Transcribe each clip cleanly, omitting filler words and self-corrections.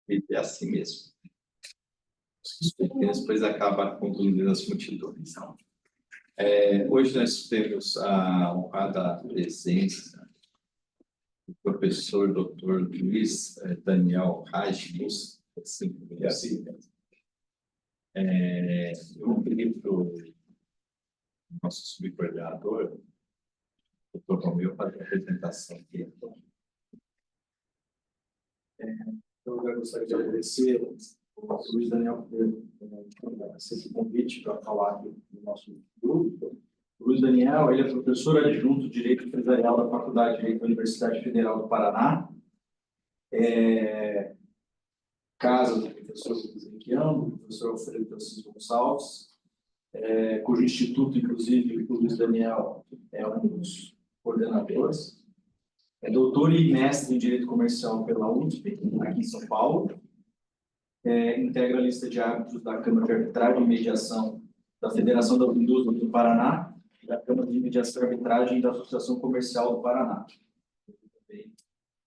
É assim mesmo. Depois acaba conduzindo as multidões. Então, hoje nós temos a honrada presença do professor Dr. Luiz Daniel Rajmus, assim mesmo. Eu vou pedir para o nosso subcoordenador, Dr. Romeu, fazer a apresentação aqui. Eu gostaria de agradecer ao Luiz Daniel por esse convite para falar aqui do nosso grupo. O Luiz Daniel, ele é professor adjunto de Direito Empresarial da Faculdade de Direito da Universidade Federal do Paraná. Casa do professor Luiz Requião, do professor Alfredo Francisco Gonçalves, cujo instituto, inclusive, o Luiz Daniel é um dos coordenadores. É doutor e mestre em Direito Comercial pela USP, aqui em São Paulo. Integra a lista de árbitros da Câmara de Arbitragem e Mediação da Federação da Indústria do Paraná e da Câmara de Mediação e Arbitragem da Associação Comercial do Paraná. Também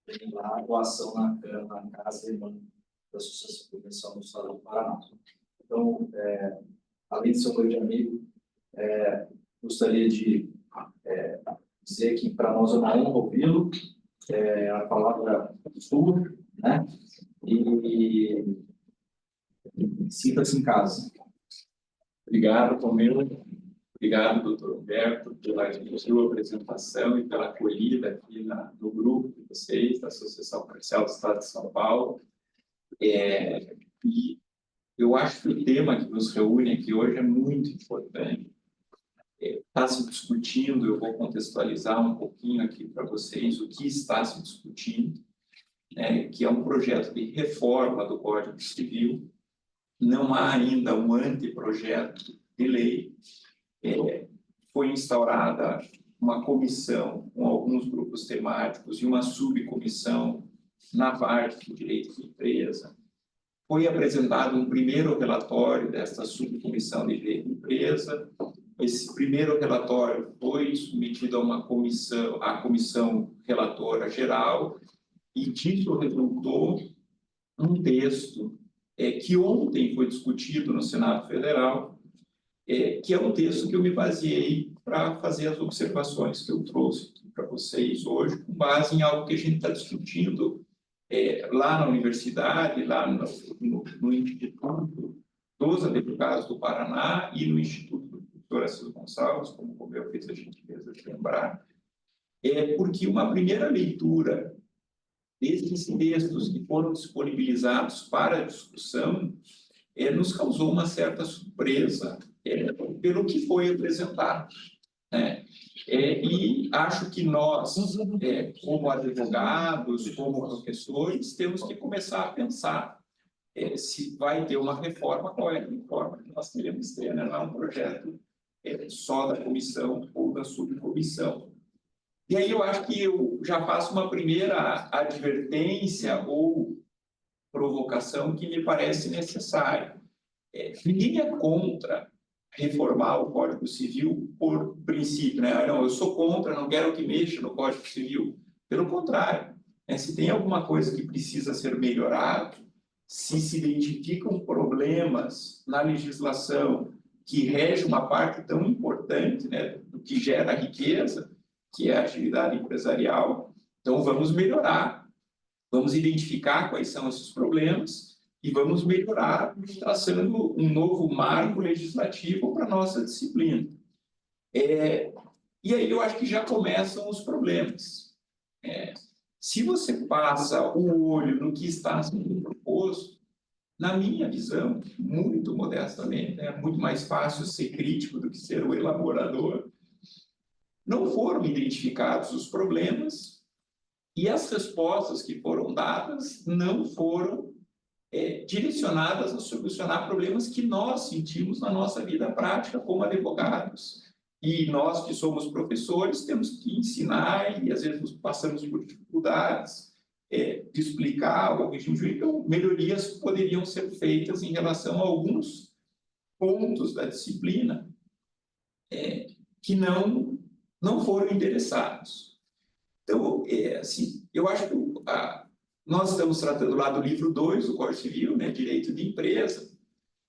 tem lá a atuação na Casa Irmã da Associação Comercial do Estado do Paraná. Então, além de ser um grande amigo, gostaria de dizer que para nós é uma honra ouvi-lo, a palavra sua, né? E sinta-se em casa. Obrigado, Romeu. Obrigado, doutor Humberto, pela sua apresentação e pela acolhida aqui no grupo de vocês, da Associação Comercial do Estado de São Paulo. E eu acho que o tema que nos reúne aqui hoje é muito importante. Está se discutindo, eu vou contextualizar um pouquinho aqui para vocês o que está se discutindo, que é um projeto de reforma do Código Civil. Não há ainda um anteprojeto de lei. Foi instaurada uma comissão com alguns grupos temáticos e uma subcomissão na parte de direito de empresa. Foi apresentado um primeiro relatório desta subcomissão de direito de empresa. Esse primeiro relatório foi submetido a uma comissão, a comissão relatora geral, e disso resultou um texto que ontem foi discutido no Senado Federal, que é um texto que eu me baseei para fazer as observações que eu trouxe para vocês hoje, com base em algo que a gente está discutindo lá na universidade, lá no Instituto dos Advogados do Paraná e no Instituto do professor Assis Gonçalves, como o Romeu fez a gentileza de lembrar, porque uma primeira leitura desses textos que foram disponibilizados para discussão nos causou uma certa surpresa pelo que foi apresentado. E acho que nós, como advogados, como professores, temos que começar a pensar se vai ter uma reforma, qual é a reforma que nós queremos ter, não é um projeto só da comissão ou da subcomissão. E aí eu acho que eu já faço uma primeira advertência ou provocação que me parece necessária. Ninguém é contra reformar o Código Civil por princípio, né? Não, eu sou contra, não quero que mexa no Código Civil. Pelo contrário, se tem alguma coisa que precisa ser melhorado, se identificam problemas na legislação que rege uma parte tão importante, né, do que gera riqueza, que é a atividade empresarial, então vamos melhorar, vamos identificar quais são esses problemas e vamos melhorar traçando um novo marco legislativo para a nossa disciplina. E aí eu acho que já começam os problemas. Se você passa o olho no que está sendo proposto, na minha visão, muito modestamente, é muito mais fácil ser crítico do que ser o elaborador, não foram identificados os problemas e as respostas que foram dadas não foram direcionadas a solucionar problemas que nós sentimos na nossa vida prática como advogados. E nós que somos professores temos que ensinar e às vezes passamos por dificuldades de explicar o regime jurídico. Então, melhorias poderiam ser feitas em relação a alguns pontos da disciplina que não foram endereçados. Então, assim, eu acho que Nós estamos tratando lá do livro 2 do Código Civil, né, direito de empresa,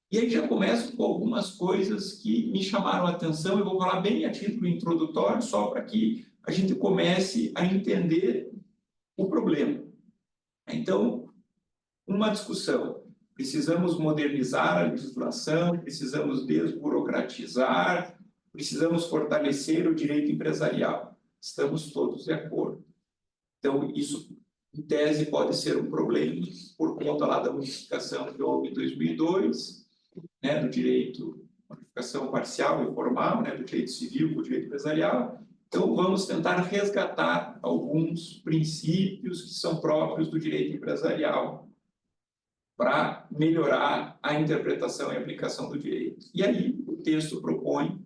e aí já começo com algumas coisas que me chamaram a atenção. Eu vou falar bem a título introdutório, só para que a gente comece a entender o problema. Então, uma discussão. Precisamos modernizar a legislação, precisamos desburocratizar, precisamos fortalecer o direito empresarial. Estamos todos de acordo. Então, isso, em tese, pode ser um problema por conta lá da modificação que houve em 2002, né, do direito, modificação parcial e formal, né, do direito civil para o direito empresarial. Então, vamos tentar resgatar alguns princípios que são próprios do direito empresarial para melhorar a interpretação e aplicação do direito. E aí, o texto propõe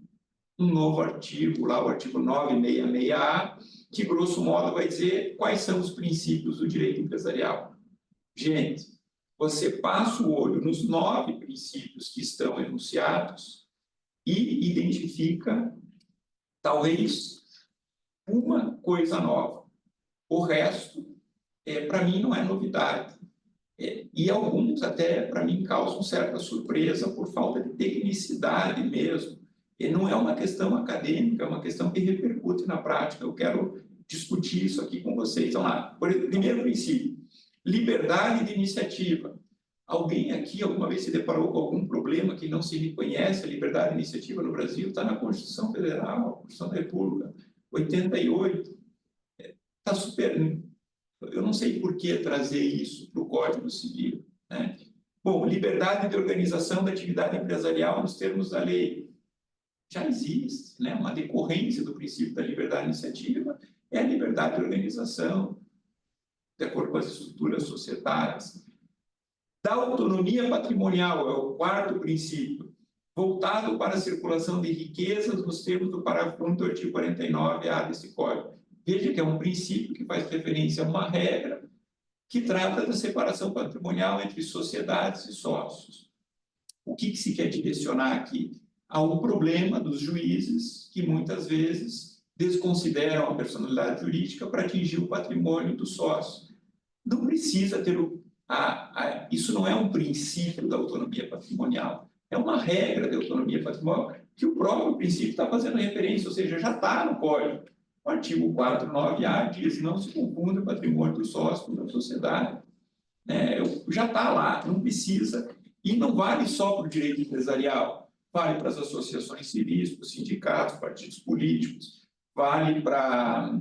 um novo artigo, lá o artigo 966A, que, grosso modo, vai dizer quais são os princípios do direito empresarial. Gente, você passa o olho nos 9 princípios que estão enunciados e identifica, talvez, uma coisa nova. O resto, para mim, não é novidade. E alguns, até, para mim, causam certa surpresa por falta de tecnicidade mesmo. E não é uma questão acadêmica, é uma questão que repercute na prática. Eu quero discutir isso aqui com vocês. Então, lá, primeiro princípio, liberdade de iniciativa. Alguém aqui alguma vez se deparou com algum problema que não se reconhece a liberdade de iniciativa no Brasil? Está na Constituição Federal, Constituição da República, 88. Está super... Eu não sei por que trazer isso para o Código Civil, né? Bom, liberdade de organização da atividade empresarial nos termos da lei. Já existe, né? Uma decorrência do princípio da liberdade de iniciativa é a liberdade de organização, de acordo com as estruturas societárias. Da autonomia patrimonial, é o 4º princípio, voltado para a circulação de riquezas nos termos do parágrafo 1 do artigo 49A desse Código. Veja que é um princípio que faz referência a uma regra que trata da separação patrimonial entre sociedades e sócios. O que se quer direcionar aqui? Há um problema dos juízes que, muitas vezes, desconsideram a personalidade jurídica para atingir o patrimônio do sócio. Não precisa ter isso não é um princípio da autonomia patrimonial, é uma regra de autonomia patrimonial que o próprio princípio está fazendo referência, ou seja, já está no Código. O artigo 49A diz: não se confunda o patrimônio do sócio com da sociedade. Já está lá, não precisa. E não vale só para o direito empresarial, vale para as associações civis, para os sindicatos, partidos políticos, vale para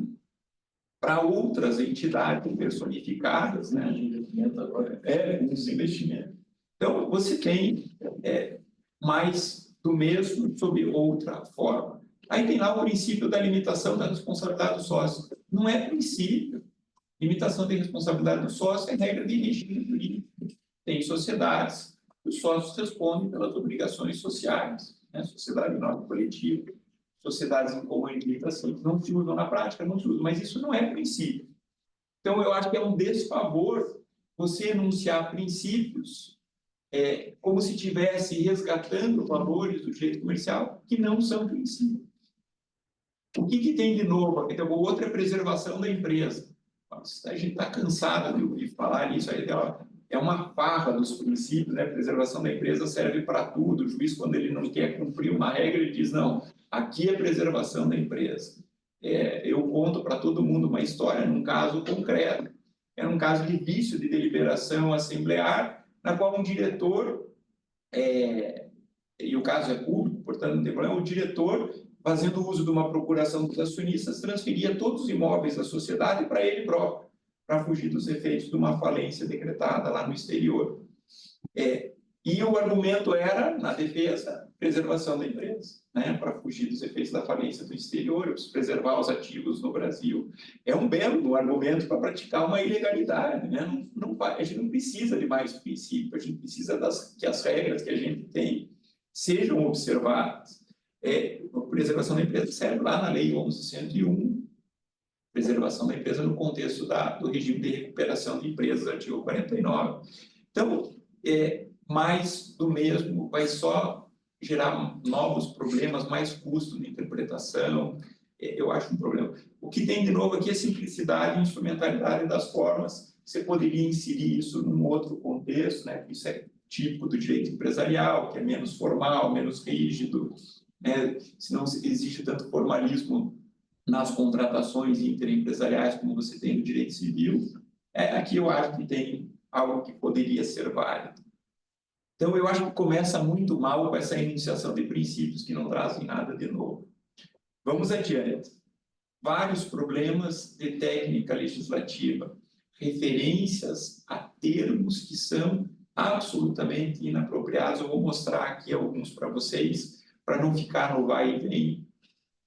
outras entidades personificadas, né? Os investimentos. Então, você tem mais do mesmo sob outra forma. Aí tem lá o princípio da limitação da responsabilidade do sócio. Não é princípio. Limitação da responsabilidade do sócio é regra de regime jurídico. Tem sociedades, os sócios respondem pelas obrigações sociais, né? Sociedade de norma coletiva, sociedades em comum limitação, não se usam na prática, não se usam, mas isso não é princípio. Então, eu acho que é um desfavor você enunciar princípios como se estivesse resgatando valores do direito comercial que não são princípios. O que tem de novo? Então, o outro é a preservação da empresa. A gente está cansado de ouvir falar nisso, aí é uma farra dos princípios, né? Preservação da empresa serve para tudo. O juiz, quando ele não quer cumprir uma regra, ele diz: não, aqui é preservação da empresa. Eu conto para todo mundo uma história num caso concreto. Era um caso de vício de deliberação assemblear, na qual um diretor, e o caso é público, portanto não tem problema, o diretor, fazendo uso de uma procuração dos acionistas, transferia todos os imóveis da sociedade para ele próprio, para fugir dos efeitos de uma falência decretada lá no exterior. E o argumento era, na defesa, preservação da empresa, né? Para fugir dos efeitos da falência do exterior, eu preciso preservar os ativos no Brasil. É um belo argumento para praticar uma ilegalidade, né? A gente não precisa de mais princípio, a gente precisa que as regras que a gente tem sejam observadas. A preservação da empresa serve lá na Lei 11.101, preservação da empresa no contexto do regime de recuperação de empresas, artigo 49. Então, mais do mesmo vai só gerar novos problemas, mais custo de interpretação. Eu acho um problema. O que tem de novo aqui é simplicidade e instrumentalidade das formas você poderia inserir isso num outro contexto, né? Isso é típico do direito empresarial, que é menos formal, menos rígido, né? Se não existe tanto formalismo nas contratações interempresariais como você tem no direito civil, aqui eu acho que tem algo que poderia ser válido. Então, eu acho que começa muito mal com essa enunciação de princípios que não trazem nada de novo. Vamos adiante. Vários problemas de técnica legislativa, referências a termos que são absolutamente inapropriados. Eu vou mostrar aqui alguns para vocês, para não ficar no vai e vem.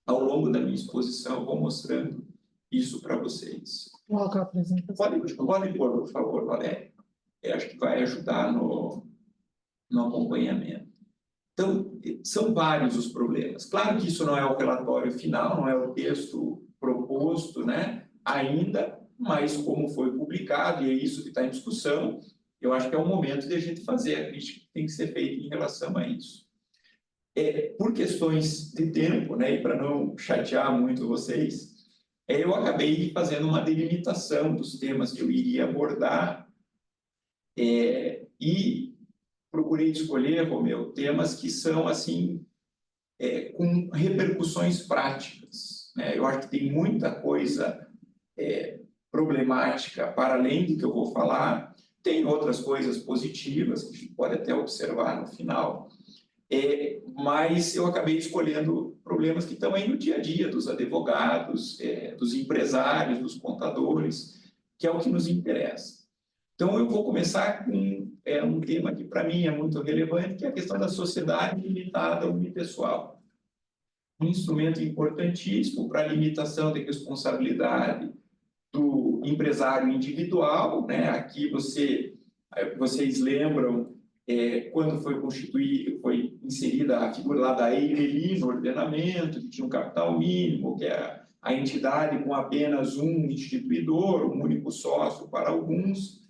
Ao longo da minha exposição, eu vou mostrando isso para vocês. Coloca a apresentação. Pode pôr, por favor, Valéria. Eu acho que vai ajudar no acompanhamento. Então, são vários os problemas. Claro que isso não é o relatório final, não é o texto proposto, né, ainda, mas como foi publicado, e é isso que está em discussão, eu acho que é o momento de a gente fazer a crítica que tem que ser feita em relação a isso. Por questões de tempo, né, e para não chatear muito vocês, eu acabei fazendo uma delimitação dos temas que eu iria abordar e procurei escolher, Romeu, temas que são, assim, com repercussões práticas, né? Eu acho que tem muita coisa problemática para além do que eu vou falar, tem outras coisas positivas que a gente pode até observar no final, mas eu acabei escolhendo problemas que estão aí no dia a dia dos advogados, dos empresários, dos contadores, que é o que nos interessa. Então, eu vou começar com um tema que, para mim, é muito relevante, que é a questão da sociedade limitada unipessoal. Um instrumento importantíssimo para a limitação da responsabilidade do empresário individual, né? Aqui vocês lembram quando foi inserida a figura lá da EIRELI no ordenamento, que tinha um capital mínimo, que é a entidade com apenas um instituidor, um único sócio para alguns.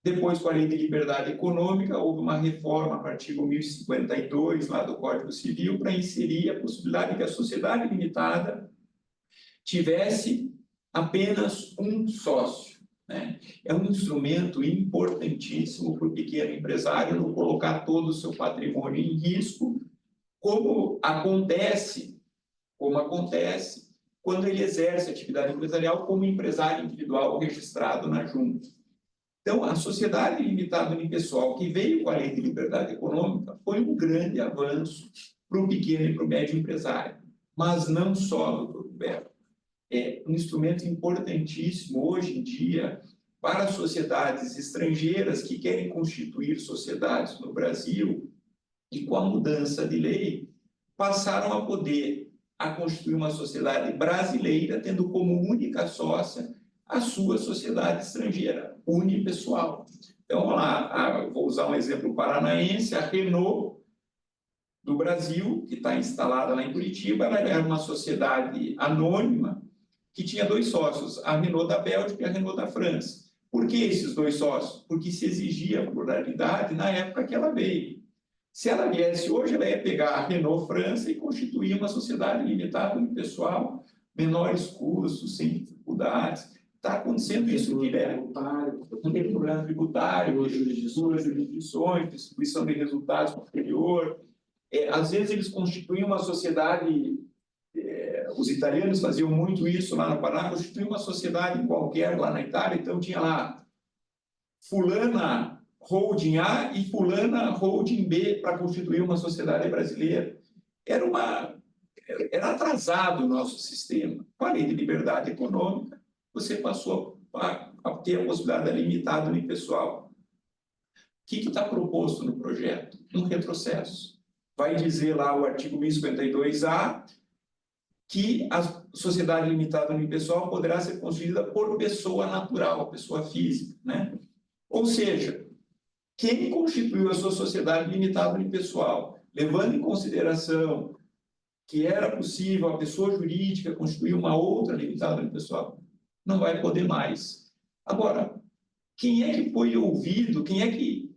Depois, com a Lei de Liberdade Econômica, houve uma reforma no artigo 1052 lá do Código Civil para inserir a possibilidade que a sociedade limitada tivesse apenas um sócio, né? É um instrumento importantíssimo para o pequeno empresário não colocar todo o seu patrimônio em risco, como acontece quando ele exerce atividade empresarial como empresário individual registrado na junta. Então, a sociedade limitada unipessoal, que veio com a Lei de Liberdade Econômica, foi um grande avanço para o pequeno e para o médio empresário. Mas não só, doutor Roberto. É um instrumento importantíssimo hoje em dia para sociedades estrangeiras que querem constituir sociedades no Brasil e, com a mudança de lei, passaram a poder constituir uma sociedade brasileira, tendo como única sócia a sua sociedade estrangeira, unipessoal. Então, vamos lá, vou usar um exemplo paranaense, a Renault do Brasil, que está instalada lá em Curitiba, ela era uma sociedade anônima que tinha dois sócios, a Renault da Bélgica e a Renault da França. Por que esses dois sócios? Porque se exigia pluralidade na época que ela veio. Se ela viesse hoje, ela ia pegar a Renault França e constituir uma sociedade limitada unipessoal, menores custos, sem dificuldades. Está acontecendo isso direto. Não tem problema tributário, duas jurisdições, distribuição de resultados posterior. Às vezes, eles constituem uma sociedade, os italianos faziam muito isso lá no Paraná, constituíam uma sociedade qualquer lá na Itália, então tinha lá fulana holding A e fulana holding B para constituir uma sociedade brasileira. Era atrasado o nosso sistema. Com a Lei de Liberdade Econômica, você passou a ter a possibilidade da limitada unipessoal. O que está proposto no projeto? Um retrocesso. Vai dizer lá o artigo 1052-A que a sociedade limitada unipessoal poderá ser constituída por pessoa natural, pessoa física, né? Ou seja, quem constituiu a sua sociedade limitada unipessoal, levando em consideração que era possível a pessoa jurídica constituir uma outra limitada unipessoal, não vai poder mais. Agora, quem é que foi ouvido, quem é que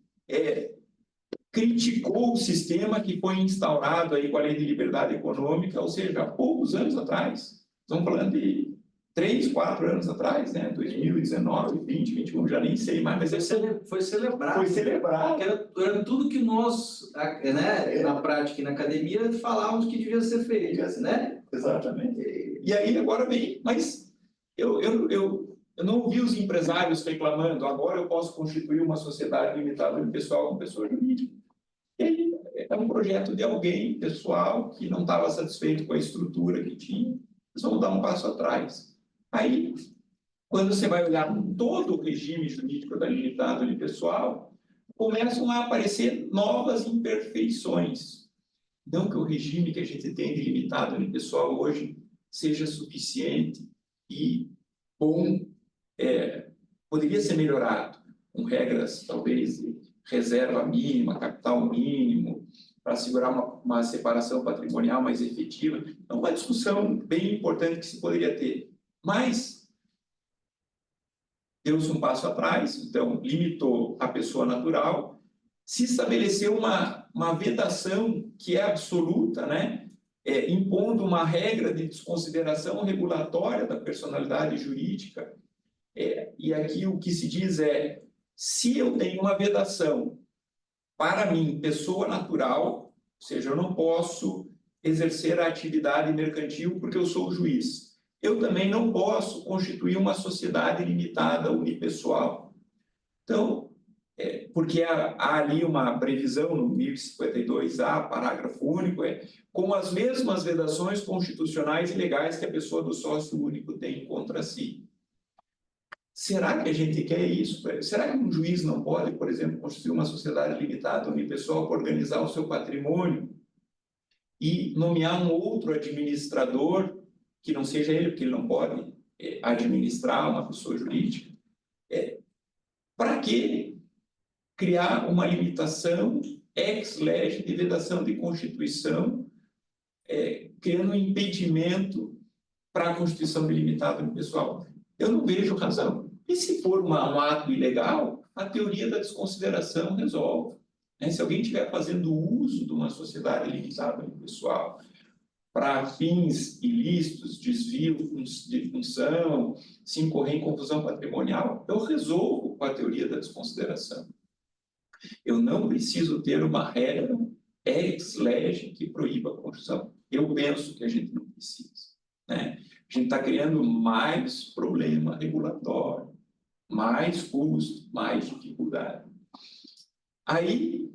criticou o sistema que foi instaurado aí com a Lei de Liberdade Econômica, ou seja, há poucos anos atrás, estamos falando de 3, 4 anos atrás, né? 2019, 20, 21, já nem sei mais, mas Foi celebrado. foi celebrado. Era tudo que nós, né, na prática e na academia, falávamos que devia ser feito, né? Exatamente. E aí agora vem, mas eu não ouvi os empresários reclamando, agora eu posso constituir uma sociedade limitada pessoal com pessoa jurídica. E aí é um projeto de alguém, pessoal, que não estava satisfeito com a estrutura que tinha, eles vão dar um passo atrás. Aí, quando você vai olhar todo o regime jurídico da limitada unipessoal, começam a aparecer novas imperfeições. Não que o regime que a gente tem de limitado unipessoal hoje seja suficiente e bom, poderia ser melhorado, com regras, talvez, de reserva mínima, capital mínimo, para assegurar uma separação patrimonial mais efetiva. É uma discussão bem importante que se poderia ter. Mas deu-se um passo atrás, então limitou a pessoa natural, se estabeleceu uma vedação que é absoluta, né? Impondo uma regra de desconsideração regulatória da personalidade jurídica. E aqui o que se diz é, se eu tenho uma vedação para mim, pessoa natural, ou seja, eu não posso exercer a atividade mercantil porque eu sou o juiz. Eu também não posso constituir uma sociedade limitada unipessoal. Então, porque há ali uma previsão no 1052A, parágrafo único, com as mesmas vedações constitucionais e legais que a pessoa do sócio único tem contra si. Será que a gente quer isso? Será que um juiz não pode, por exemplo, constituir uma sociedade limitada unipessoal para organizar o seu patrimônio e nomear um outro administrador que não seja ele, porque ele não pode administrar uma pessoa jurídica? Para que criar uma limitação ex lege de vedação de Constituição, criando um impedimento para a constituição de limitado unipessoal? Eu não vejo razão. E se for um ato ilegal, a teoria da desconsideração resolve. Se alguém estiver fazendo uso de uma sociedade limitada unipessoal para fins ilícitos, desvio de função, se incorrer em confusão patrimonial, eu resolvo com a teoria da desconsideração. Eu não preciso ter uma regra ex lege que proíba a constituição. Eu penso que a gente não precisa, né? A gente está criando mais problema regulatório, mais custo, mais dificuldade. Aí,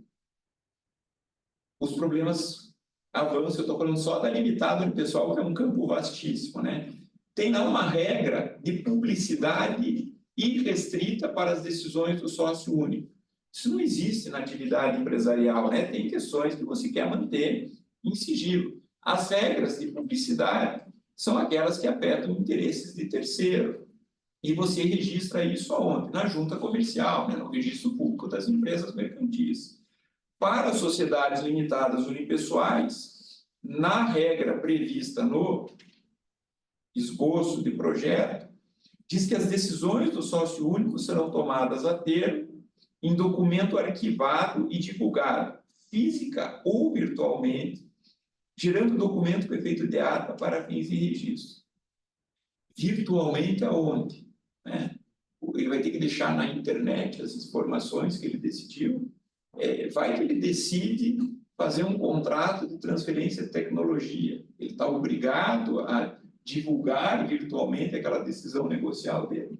os problemas avançam. Eu estou falando só da limitada unipessoal, que é um campo vastíssimo, né? Tem lá uma regra de publicidade irrestrita para as decisões do sócio único. Isso não existe na atividade empresarial, né? Tem questões que você quer manter em sigilo. As regras de publicidade são aquelas que afetam interesses de terceiro. E você registra isso aonde? Na junta comercial, né? No registro público das empresas mercantis. Para sociedades limitadas unipessoais, na regra prevista no esboço de projeto, diz que as decisões do sócio único serão tomadas a termo em documento arquivado e divulgado, física ou virtualmente, gerando documento com efeito de ata para fins de registro. Virtualmente aonde? Ele vai ter que deixar na internet as informações que ele decidiu. Vai que ele decide fazer um contrato de transferência de tecnologia. Ele está obrigado a divulgar virtualmente aquela decisão negocial dele.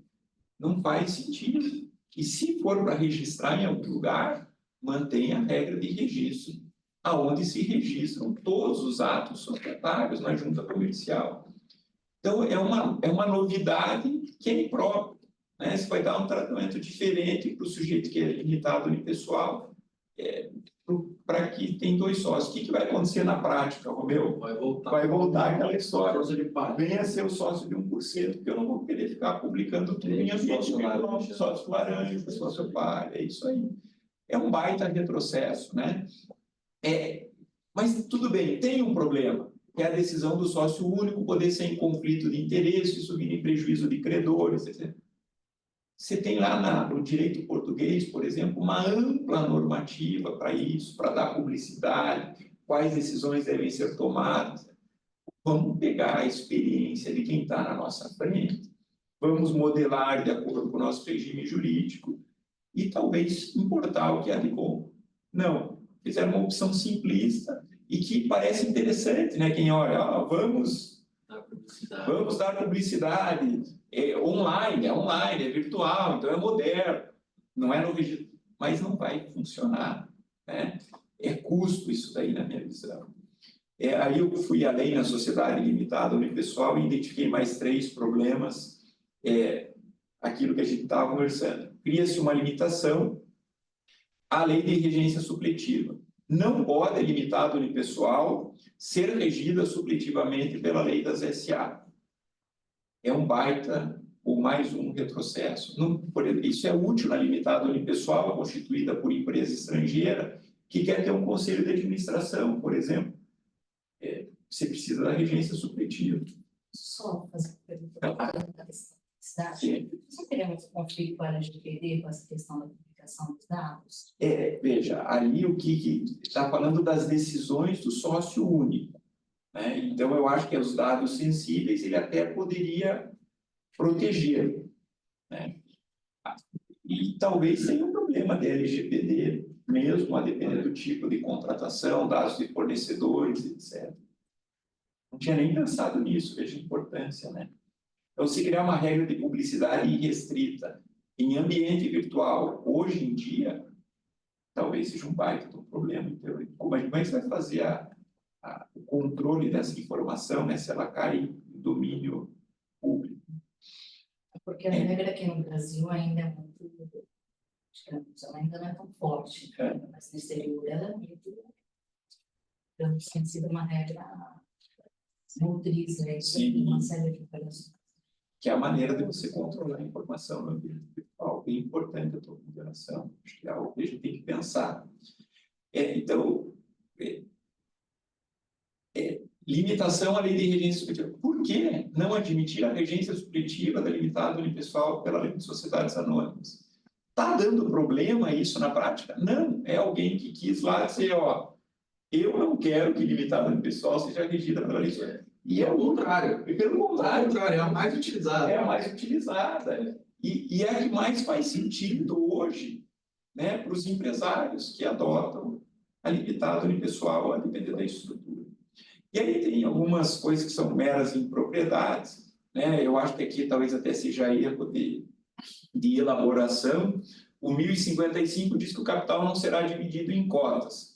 Não faz sentido. E se for para registrar em algum lugar, mantenha a regra de registro, aonde se registram todos os atos societários na junta comercial. Então, é uma novidade que é imprópria, né? Você vai dar um tratamento diferente para o sujeito que é limitado unipessoal, para que tem dois sócios. O que vai acontecer na prática, Romeu? Vai voltar aquela história. Venha ser o sócio de 1%, porque eu não vou querer ficar publicando tudo em ambiente virtual. Sócio laranja, sócio palha, é isso aí. É um baita retrocesso, né? Mas tudo bem, tem um problema, que é a decisão do sócio único poder ser em conflito de interesse, subir em prejuízo de credores, etc. Você tem lá no direito português, por exemplo, uma ampla normativa para isso, para dar publicidade, quais decisões devem ser tomadas. vamos pegar a experiência de quem está na nossa frente, vamos modelar de acordo com o nosso regime jurídico e talvez importar o que há de bom. Não, fizeram uma opção simplista e que parece interessante, né? Quem olha, vamos dar publicidade, online, é virtual, então é moderno, não é no regime, mas não vai funcionar, né? É custo isso daí na minha visão. Aí eu fui além na sociedade limitada unipessoal e identifiquei mais 3 problemas, aquilo que a gente estava conversando. Cria-se uma limitação à lei de regência supletiva. Não pode a limitada unipessoal ser regida supletivamente pela lei das SA. É um baita ou mais um retrocesso. Isso é útil na limitada unipessoal constituída por empresa estrangeira que quer ter um conselho de administração, por exemplo. Você precisa da regência supletiva. Só fazer uma pergunta da cidade. Você teria um conflito com a LGPD com essa questão da publicação dos dados? Veja, ali o que está falando das decisões do sócio único, né? Então, eu acho que os dados sensíveis ele até poderia proteger, né? E talvez tenha um problema da LGPD, mesmo a depender do tipo de contratação, dados de fornecedores, etc. Não tinha nem pensado nisso, veja a importância, né? Então, se criar uma regra de publicidade irrestrita em ambiente virtual, hoje em dia, talvez seja um baita de um problema. Então, como é que você vai fazer o controle dessa informação, né, se ela cai em domínio público? Porque a regra aqui no Brasil ainda é muito... Acho que ela ainda não é tão forte, mas no exterior ela é muito... Então, tem sido uma regra motriz, né? Uma série de operações. Que é a maneira de você controlar a informação no ambiente virtual. É importante a tua ponderação. Acho que é algo que a gente tem que pensar. Então, limitação à lei de regência supletiva. Por que não admitir a regência supletiva da limitada unipessoal pela lei de sociedades anônimas? Está dando problema isso na prática? Não. É alguém que quis lá dizer, eu não quero que limitada unipessoal seja regida pela lei. E é o contrário. Pelo contrário. É a mais utilizada. É a mais utilizada. E é a que mais faz sentido hoje, né, para os empresários que adotam a limitada unipessoal a depender da estrutura. E aí tem algumas coisas que são meras impropriedades, né? Eu acho que aqui talvez até seja erro de elaboração. O 1055 diz que o capital não será dividido em cotas.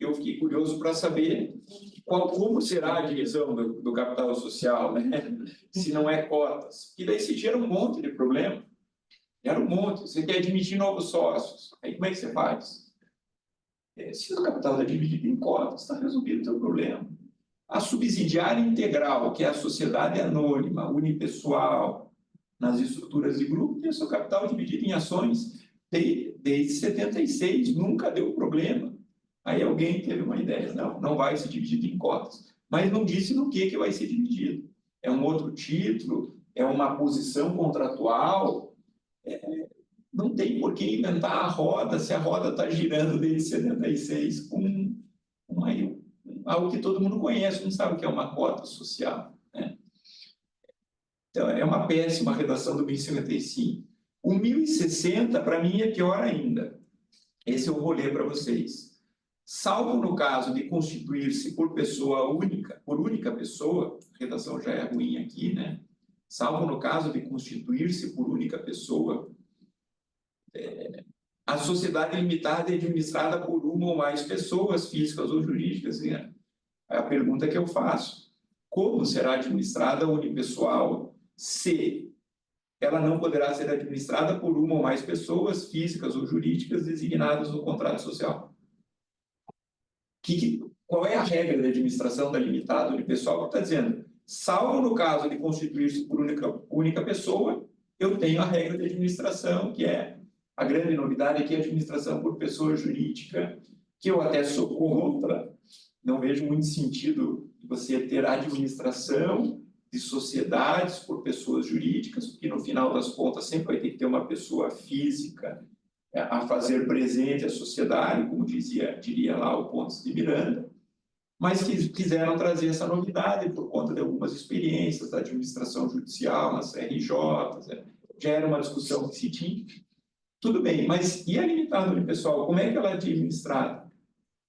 Eu fiquei curioso para saber como será a divisão do capital social, né? Se não é cotas. E daí se gera um monte de problema. Gera um monte. Você quer admitir novos sócios. Aí como é que você faz? Se o capital está dividido em cotas, está resolvido o teu problema. A subsidiária integral, que é a sociedade anônima, unipessoal, nas estruturas de grupo, tem o seu capital dividido em ações desde 76, nunca deu problema. Aí alguém teve uma ideia, não vai ser dividido em cotas, mas não disse no que vai ser dividido. É um outro título, é uma posição contratual, não tem por que inventar a roda, se a roda está girando desde 76 com algo que todo mundo conhece, não sabe o que é uma cota social, né? Então, é uma péssima redação do 1055. O 1060, para mim, é pior ainda. Esse eu vou ler para vocês. Salvo no caso de constituir-se por pessoa única, por única pessoa, a redação já é ruim aqui, né? Salvo no caso de constituir-se por única pessoa, a sociedade limitada é administrada por uma ou mais pessoas físicas ou jurídicas. Né? A pergunta que eu faço: como será administrada a unipessoal se ela não poderá ser administrada por uma ou mais pessoas físicas ou jurídicas designadas no contrato social? Qual é a regra de administração da limitada unipessoal que está dizendo? Salvo no caso de constituir-se por única pessoa, eu tenho a regra de administração, que é a grande novidade aqui, a administração por pessoa jurídica, que eu até sou contra, não vejo muito sentido você ter a administração de sociedades por pessoas jurídicas, porque no final das contas sempre vai ter que ter uma pessoa física a fazer presente a sociedade, como diria lá o Pontes de Miranda. mas que quiseram trazer essa novidade por conta de algumas experiências da administração judicial, nas RJs, já era uma discussão que se tinha. Tudo bem, mas e a limitada unipessoal? Como é que ela é administrada?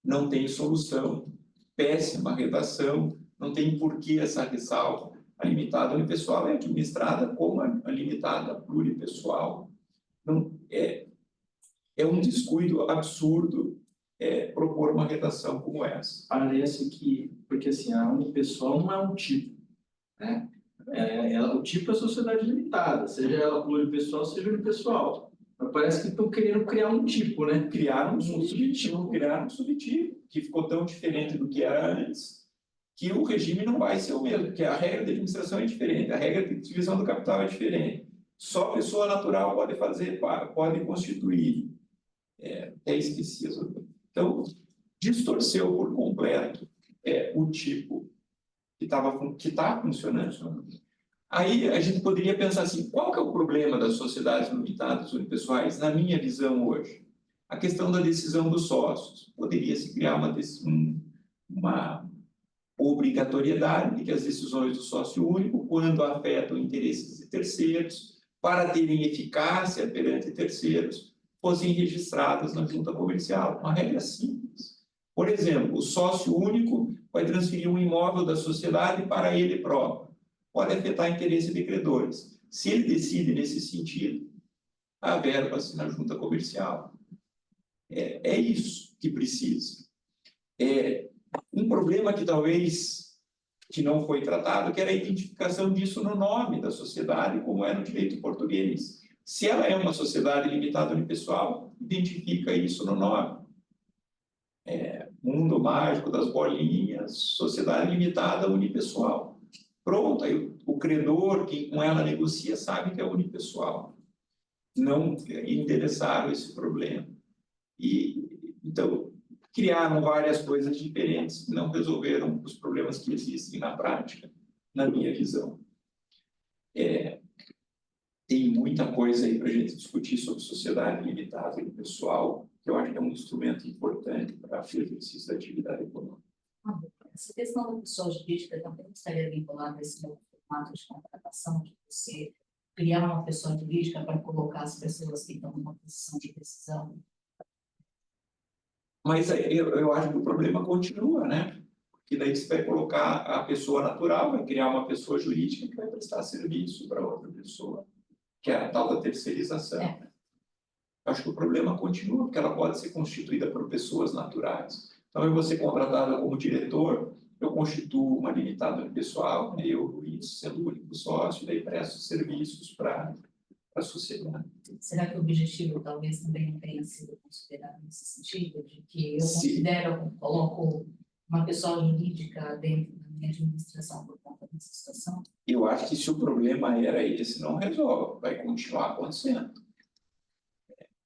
Não tem solução, péssima redação, não tem porquê essa ressalva. A limitada unipessoal é administrada como a limitada pluripessoal. Não, é um descuido absurdo propor uma redação como essa. Parece que, porque assim, a unipessoal não é um tipo, né? O tipo é sociedade limitada, seja ela pluripessoal, seja unipessoal. Mas parece que estão querendo criar um tipo, né? Criaram um subtipo, que ficou tão diferente do que era antes, que o regime não vai ser o mesmo, porque a regra de administração é diferente, a regra de divisão do capital é diferente. Só pessoa natural pode constituir. Até esqueci. Então, distorceu por completo o tipo que está funcionando. Aí a gente poderia pensar assim, qual que é o problema das sociedades limitadas unipessoais, na minha visão hoje? A questão da decisão dos sócios. Poderia-se criar uma obrigatoriedade de que as decisões do sócio único, quando afetam interesses de terceiros, para terem eficácia perante terceiros, fossem registradas na junta comercial. Uma regra simples. Por exemplo, o sócio único vai transferir um imóvel da sociedade para ele próprio. Pode afetar interesse de credores. Se ele decide nesse sentido, a verba-se na junta comercial. É isso que precisa. Um problema que talvez que não foi tratado, que era a identificação disso no nome da sociedade, como é no direito português. Se ela é uma sociedade limitada unipessoal, identifica isso no nome. Mundo mágico das bolinhas, sociedade limitada unipessoal. Pronto, aí o credor, quem com ela negocia, sabe que é unipessoal. Não endereçaram esse problema. Então, criaram várias coisas diferentes, não resolveram os problemas que existem na prática, na minha visão. Tem muita coisa aí para a gente discutir sobre sociedade limitada e pessoal, que eu acho que é um instrumento importante para o exercício da atividade econômica. Essa questão da pessoa jurídica também estaria vinculada a esse novo formato de contratação, de você criar uma pessoa jurídica para colocar as pessoas que estão numa posição de decisão. Mas eu acho que o problema continua, né? Porque daí você vai colocar a pessoa natural, vai criar uma pessoa jurídica que vai prestar serviço para outra pessoa, que é a tal da terceirização. Eu acho que o problema continua, porque ela pode ser constituída por pessoas naturais. Então, eu vou ser contratado como diretor, eu constituo uma limitada pessoal, eu, Luiz, sendo o único sócio, daí presto serviços para a sociedade. Será que o objetivo talvez também não tenha sido considerado nesse sentido, de que eu coloco uma pessoa jurídica dentro da minha administração por conta dessa situação? Eu acho que se o problema era esse, não resolve, vai continuar acontecendo.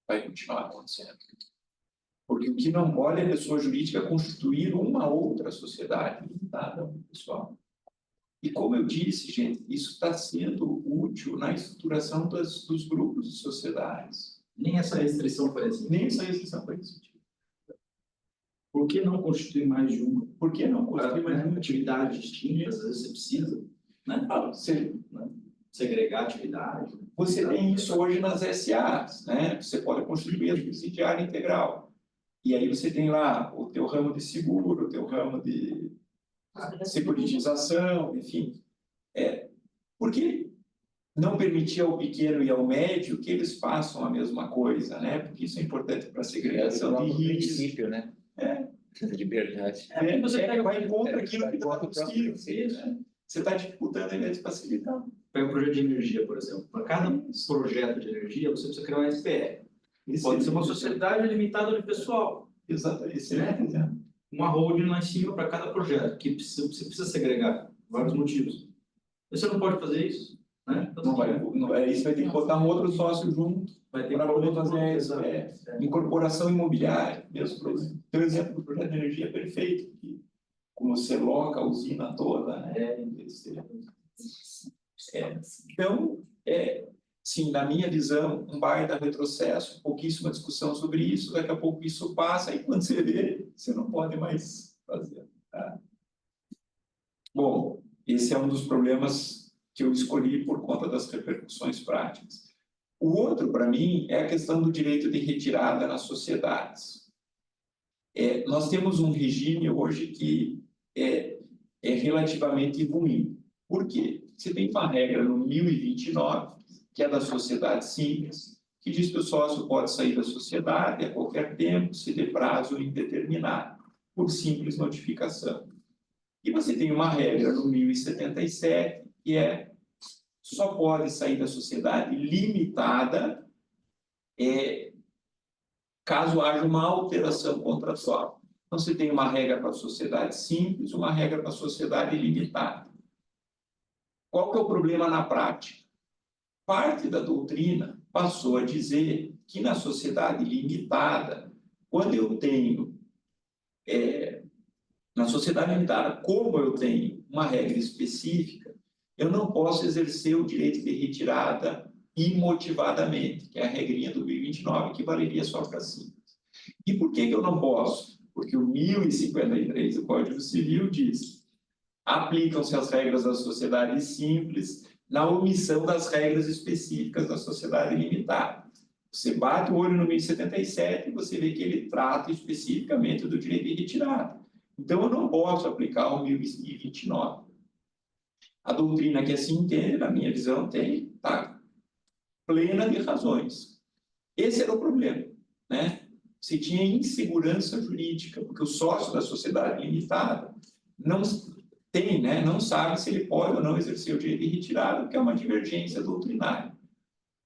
Vai continuar acontecendo. Porque o que não pode é a pessoa jurídica constituir uma outra sociedade limitada, pessoal. E como eu disse, gente, isso está sendo útil na estruturação dos grupos de sociedades. Nem essa restrição foi assim. Nem essa restrição foi exigida. Por que não constituir mais de uma? Por que não constituir mais de uma? Atividade distinta, às vezes você precisa, né? Segregar atividade. Você tem isso hoje nas SAs, né? Você pode constituir a subsidiária integral. E aí você tem lá o teu ramo de seguro, o teu ramo de securitização, enfim. Por que não permitir ao pequeno e ao médio que eles façam a mesma coisa, né? Porque isso é importante para a segregação de riscos. Princípio, né? Liberdade. Você vai contra aquilo que está possível. Você está dificultando ao invés de facilitar. Pega o projeto de energia, por exemplo. Para cada projeto de energia, você precisa criar uma SPE. Pode ser uma sociedade limitada unipessoal. Exatamente. Né? Uma holding lá em cima para cada projeto, que você precisa segregar, vários motivos. Você não pode fazer isso, né? Isso vai ter que botar um outro sócio junto para poder fazer incorporação imobiliária, mesmo problema. Tem o exemplo do projeto de energia perfeito, que, como você loca a usina toda, né? Então, sim, na minha visão, um baita retrocesso, pouquíssima discussão sobre isso, daqui a pouco isso passa, e quando você vê, você não pode mais fazer. Tá? esse é um dos problemas que eu escolhi por conta das repercussões práticas. O outro, para mim, é a questão do direito de retirada nas sociedades. Nós temos um regime hoje que é relativamente ruim. Por quê? Você tem uma regra no 1029, que é da sociedade simples, que diz que o sócio pode sair da sociedade a qualquer tempo, se de prazo indeterminado, por simples notificação. E você tem uma regra no 1077, que só pode sair da sociedade limitada caso haja uma alteração contratual. Então, você tem uma regra para a sociedade simples, uma regra para a sociedade limitada. Qual que é o problema na prática? Parte da doutrina passou a dizer que na sociedade limitada, quando eu tenho, na sociedade limitada, como eu tenho uma regra específica, eu não posso exercer o direito de retirada imotivadamente, que é a regrinha do 1029, que valeria só para simples. E por que eu não posso? Porque o 1053 do Código Civil diz: aplicam-se as regras da sociedade simples na omissão das regras específicas da sociedade limitada. Você bate o olho no 1077 e você vê que ele trata especificamente do direito de retirada. Então, eu não posso aplicar o 1029. A doutrina que assim entende, na minha visão, está plena de razões. Esse era o problema, né? Se tinha insegurança jurídica, porque o sócio da sociedade limitada não tem, né, não sabe se ele pode ou não exercer o direito de retirada, porque é uma divergência doutrinária.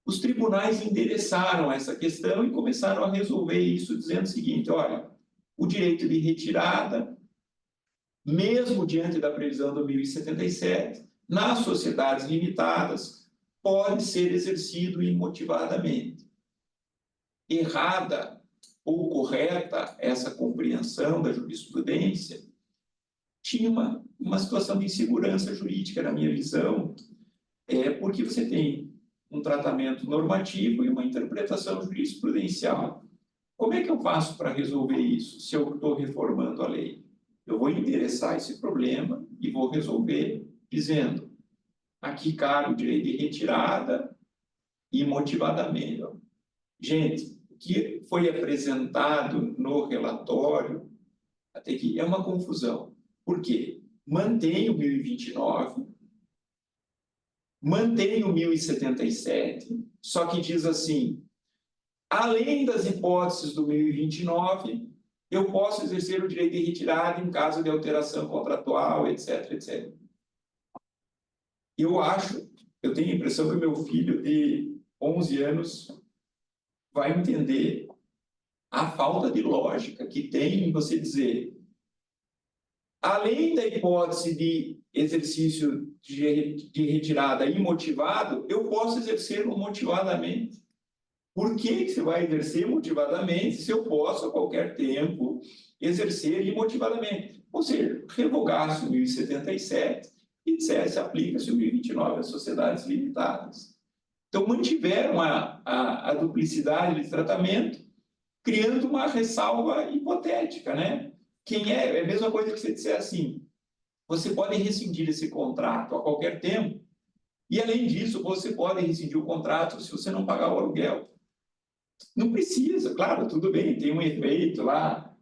Os tribunais endereçaram essa questão e começaram a resolver isso dizendo o seguinte: olha, o direito de retirada, mesmo diante da previsão do 1077, nas sociedades limitadas, pode ser exercido imotivadamente. Errada ou correta essa compreensão da jurisprudência tinha uma situação de insegurança jurídica, na minha visão, porque você tem um tratamento normativo e uma interpretação jurisprudencial. Como é que eu faço para resolver isso, se eu estou reformando a lei? Eu vou endereçar esse problema e vou resolver dizendo: aqui cabe o direito de retirada imotivadamente. Gente, o que foi apresentado no relatório até aqui é uma confusão. Por quê? Mantém o 1029, mantém o 1077, só que diz assim: além das hipóteses do 1029, eu posso exercer o direito de retirada em caso de alteração contratual, etc, etc. Eu tenho a impressão que o meu filho de 11 anos vai entender a falta de lógica que tem em você dizer: além da hipótese de exercício de retirada imotivado, eu posso exercer motivadamente. Por que você vai exercer motivadamente se eu posso, a qualquer tempo, exercer imotivadamente? Ou seja, revogasse o 1077 e dissesse: aplica-se o 1029 às sociedades limitadas. Então, mantiveram a duplicidade de tratamento, criando uma ressalva hipotética, né? É a mesma coisa que você disser assim: você pode rescindir esse contrato a qualquer tempo, e além disso, você pode rescindir o contrato se você não pagar o aluguel. Não precisa, claro, tudo bem, tem um efeito lá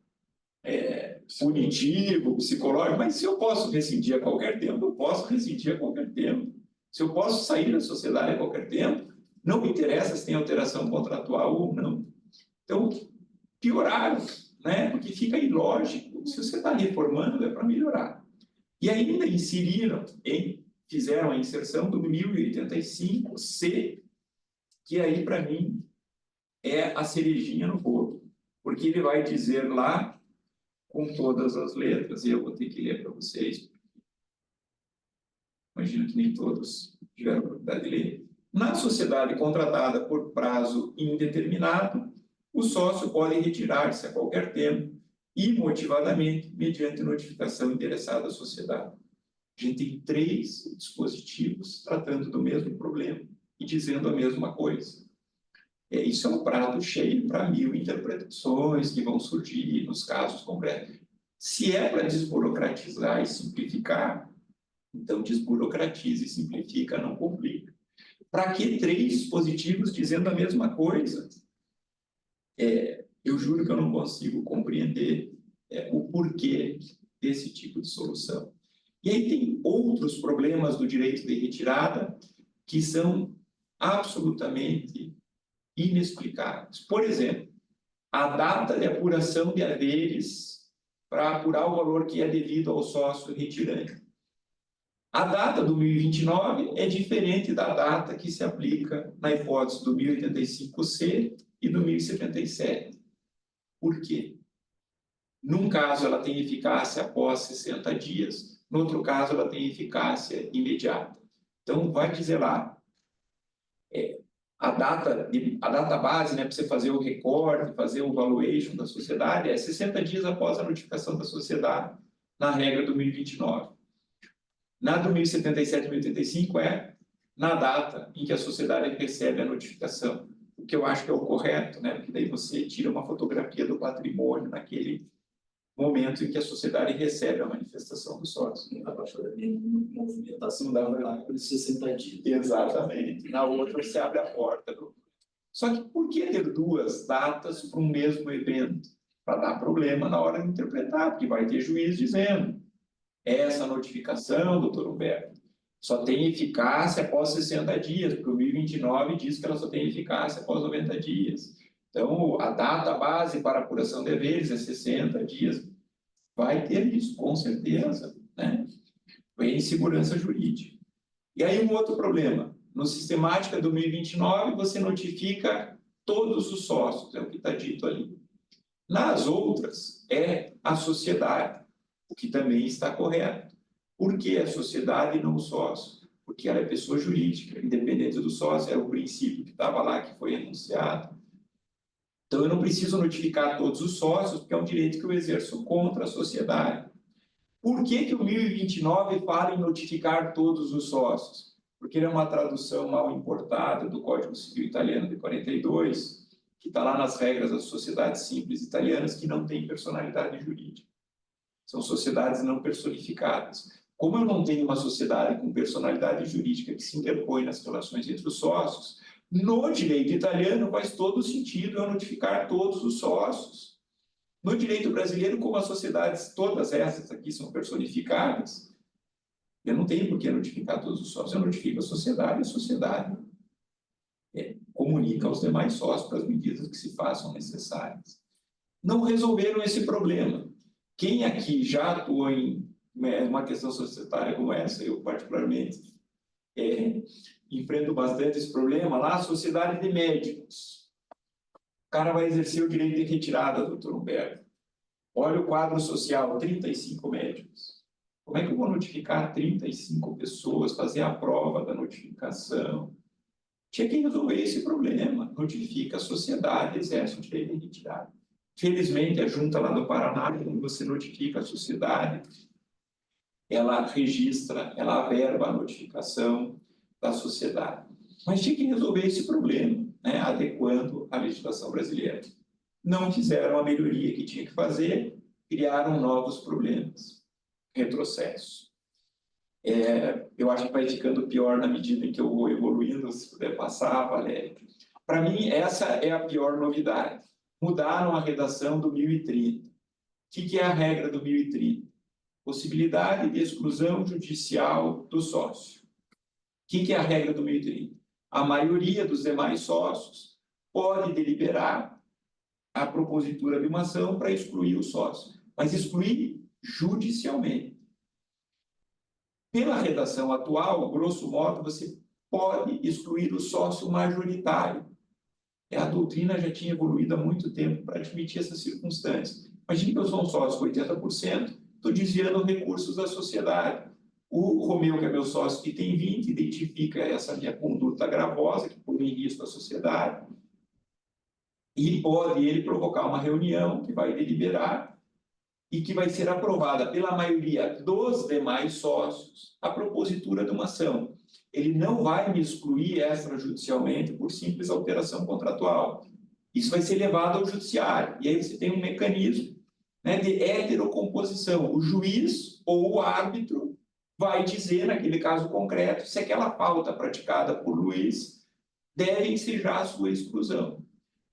punitivo, psicológico, mas se eu posso rescindir a qualquer tempo, eu posso rescindir a qualquer tempo. Se eu posso sair da sociedade a qualquer tempo, não me interessa se tem alteração contratual ou não. Então, pioraram, né? Porque fica ilógico. Se você está reformando, é para melhorar. E ainda fizeram a inserção do 1085C, que aí, para mim, é a cerejinha no bolo. Porque ele vai dizer lá, com todas as letras, e eu vou ter que ler para vocês, imagino que nem todos tiveram a oportunidade de ler. Na sociedade contratada por prazo indeterminado, o sócio pode retirar-se a qualquer tempo, imotivadamente, mediante notificação endereçada à sociedade. A gente tem 3 dispositivos tratando do mesmo problema e dizendo a mesma coisa. Isso é um prato cheio para 1000 interpretações que vão surgir nos casos concretos. Se é para desburocratizar e simplificar, Então, desburocratiza e simplifica, não complica. Para que 3 dispositivos dizendo a mesma coisa? Eu juro que eu não consigo compreender o porquê desse tipo de solução. E aí tem outros problemas do direito de retirada que são absolutamente inexplicáveis. Por exemplo, a data de apuração de haveres para apurar o valor que é devido ao sócio retirante. A data do 1029 é diferente da data que se aplica na hipótese do 1085-C e do 1077. Por quê? Num caso, ela tem eficácia após 60 dias, no outro caso, ela tem eficácia imediata. Então, vai dizer lá, a data base, né, para você fazer o recorte, fazer o valuation da sociedade, é 60 dias após a notificação da sociedade, na regra do 1029. Na do 1077 e 1085 é na data em que a sociedade recebe a notificação, o que eu acho que é o correto, né, porque daí você tira uma fotografia do patrimônio naquele momento em que a sociedade recebe a manifestação do sócio. Não dá para fazer nenhuma movimentação da verdade por esses 60 dias. Exatamente. Na outra, você abre a porta. Só que por que ter 2 datas para um mesmo evento? Para dar problema na hora de interpretar, porque vai ter juiz dizendo essa notificação, doutor Humberto, só tem eficácia após 60 dias, porque o 1029 diz que ela só tem eficácia após 90 dias. Então, a data base para apuração de haveres é 60 dias. Vai ter isso, com certeza, né? É insegurança jurídica. E aí, um outro problema. No sistemática do 1029, você notifica todos os sócios, é o que está dito ali. Nas outras, é a sociedade, o que também está correto. Por que a sociedade e não o sócio? Porque ela é pessoa jurídica, independente do sócio, é o princípio que estava lá, que foi enunciado. Então, eu não preciso notificar todos os sócios, porque é um direito que eu exerço contra a sociedade. Por que o 1029 fala em notificar todos os sócios? Porque ele é uma tradução mal importada do Código Civil Italiano de 42, que está lá nas regras das sociedades simples italianas, que não têm personalidade jurídica. São sociedades não personificadas. Como eu não tenho uma sociedade com personalidade jurídica que se interpõe nas relações entre os sócios, no direito italiano faz todo sentido eu notificar todos os sócios. No direito brasileiro, como as sociedades, todas essas aqui são personificadas, eu não tenho por que notificar todos os sócios, eu notifico a sociedade comunica aos demais sócios para as medidas que se façam necessárias. Não resolveram esse problema. Quem aqui já atuou em uma questão societária como essa, eu particularmente enfrento bastante esse problema, lá a sociedade de médicos. O cara vai exercer o direito de retirada, doutor Humberto. Olha o quadro social, 35 médicos. Como é que eu vou notificar 35 pessoas, fazer a prova da notificação? Tinha que resolver esse problema. Notifica a sociedade, exerce o direito de retirada. Felizmente, a junta lá do Paraná, quando você notifica a sociedade, ela registra, ela averba a notificação da sociedade. Mas tinha que resolver esse problema, né, adequando a legislação brasileira. Não fizeram a melhoria que tinha que fazer, criaram novos problemas. Retrocesso. Eu acho que vai ficando pior na medida em que eu vou evoluindo, se puder passar, Valéria. Para mim, essa é a pior novidade. Mudaram a redação do 1030. O que é a regra do 1030? Possibilidade de exclusão judicial do sócio. O que é a regra do 1030? A maioria dos demais sócios pode deliberar a propositura de uma ação para excluir o sócio, mas excluir judicialmente. Pela redação atual, grosso modo, você pode excluir o sócio majoritário. A doutrina já tinha evoluído há muito tempo para admitir essas circunstâncias. Imagine que eu sou um sócio com 80%, estou desviando recursos da sociedade. O Romeu, que é meu sócio, que tem 20%, identifica essa minha conduta gravosa, que põe em risco a sociedade, e pode ele provocar uma reunião que vai deliberar e que vai ser aprovada pela maioria dos demais sócios a propositura de uma ação. Ele não vai me excluir extrajudicialmente por simples alteração contratual. Isso vai ser levado ao judiciário. E aí você tem um mecanismo, né, de heterocomposição. O juiz ou o árbitro vai dizer, naquele caso concreto, se aquela falta praticada por Luiz deve ensejar a sua exclusão.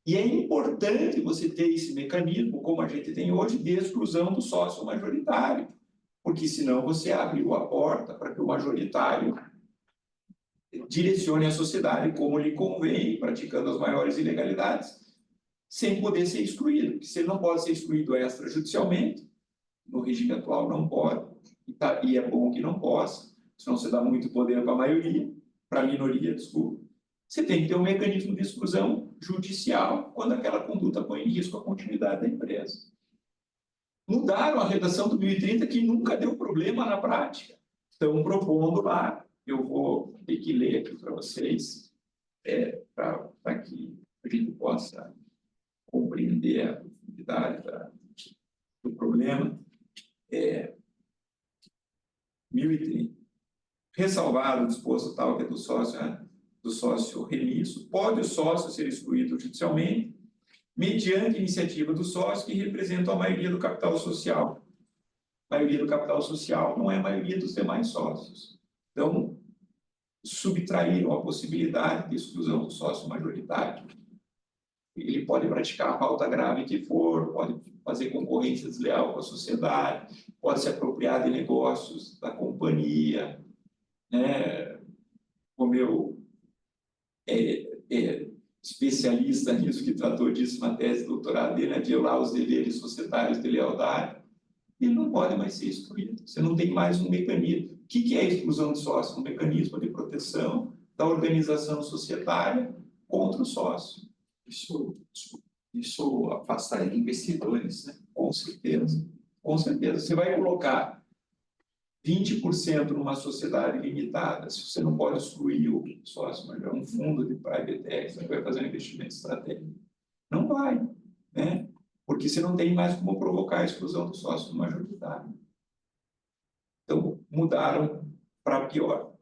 E é importante você ter esse mecanismo, como a gente tem hoje, de exclusão do sócio majoritário, porque senão você abriu a porta para que o majoritário direcione a sociedade como lhe convém, praticando as maiores ilegalidades, sem poder ser excluído, porque se ele não pode ser excluído extrajudicialmente, no regime atual não pode, e é bom que não possa, senão você dá muito poder para a maioria, para a minoria, desculpa. Você tem que ter um mecanismo de exclusão judicial quando aquela conduta põe em risco a continuidade da empresa. Mudaram a redação do 1030, que nunca deu problema na prática. Estão propondo lá, eu vou ter que ler aqui para vocês, para que a gente possa compreender a profundidade do problema. 1030. Ressalvado o disposto tal que é do sócio remisso, pode o sócio ser excluído judicialmente mediante iniciativa do sócio que representa a maioria do capital social. A maioria do capital social não é a maioria dos demais sócios. Então, subtraíram a possibilidade de exclusão do sócio majoritário. Ele pode praticar a falta grave que for, pode fazer concorrência desleal com a sociedade, pode se apropriar de negócios da companhia, né? Como eu especialista nisso, que tratou disso na tese de doutorado dele, de violar os deveres societários de lealdade, ele não pode mais ser excluído. Você não tem mais um mecanismo. O que é a exclusão de sócio? Um mecanismo de proteção da organização societária contra o sócio. Isso afastaria investidores, né? Com certeza. Com certeza. Você vai colocar 20% numa sociedade limitada, se você não pode excluir o sócio, mas é um fundo de private equity, você vai fazer um investimento estratégico. Não vai, né? Porque você não tem mais como provocar a exclusão do sócio majoritário. Então, mudaram para pior.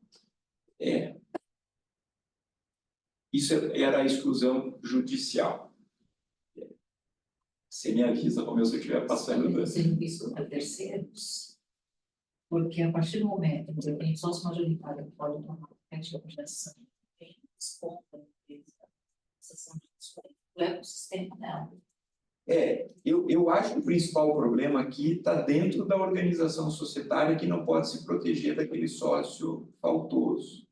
Isso era a exclusão judicial. Você me avisa como se eu estiver passando. Serviço a terceiros, porque a partir do momento que tem sócio majoritário que pode tomar qualquer tipo de ação, tem desconto da empresa, ação de desconto, leva o sistema dela. Eu acho que o principal problema aqui está dentro da organização societária que não pode se proteger daquele sócio faltoso.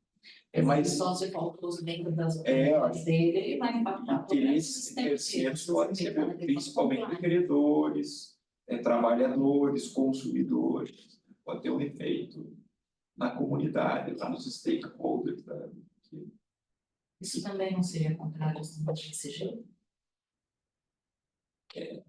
Mas o sócio faltoso dentro das oportunidades dele e vai impactar. Interesses terceiros podem ser principalmente credores, trabalhadores, consumidores. Pode ter um efeito na comunidade, lá nos stakeholders. Isso também não seria contrário ao SG? Que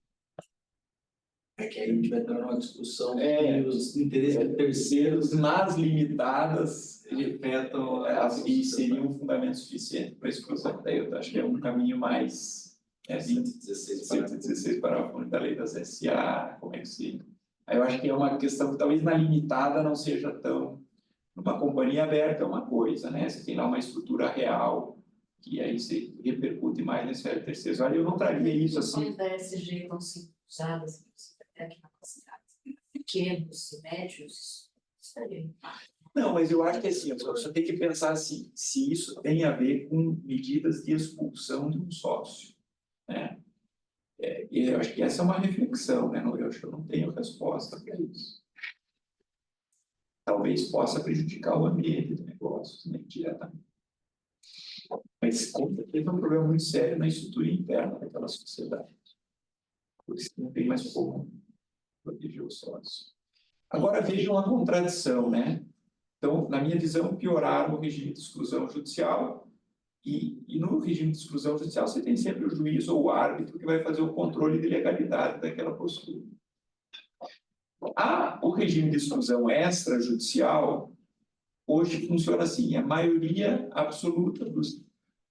aí a gente vai entrar numa discussão que os interesses terceiros nas limitadas afetam e seria um fundamento suficiente para a exclusão. Daí eu acho que é um caminho mais 116 parágrafos da lei das SA, como é que se... Aí eu acho que é uma questão que talvez na limitada não seja tão... Numa companhia aberta é uma coisa, né? Você tem lá uma estrutura real, que aí você repercute mais na esfera terceira. Olha, eu não traria isso assim... As da SG vão ser usadas aqui na cidade, pequenos e médios, estaria. Não, mas eu acho que assim, você tem que pensar assim, se isso tem a ver com medidas de expulsão de um sócio, né? E eu acho que essa é uma reflexão, né? Eu acho que eu não tenho resposta para isso. Talvez possa prejudicar o ambiente do negócio, né, diretamente. Mas com certeza é um problema muito sério na estrutura interna daquela sociedade. Porque você não tem mais como proteger o sócio. Agora vejam a contradição, né? Então, na minha visão, pioraram o regime de exclusão judicial e no regime de exclusão judicial você tem sempre o juiz ou o árbitro que vai fazer o controle de legalidade daquela postura. O regime de exclusão extrajudicial hoje funciona assim, a maioria absoluta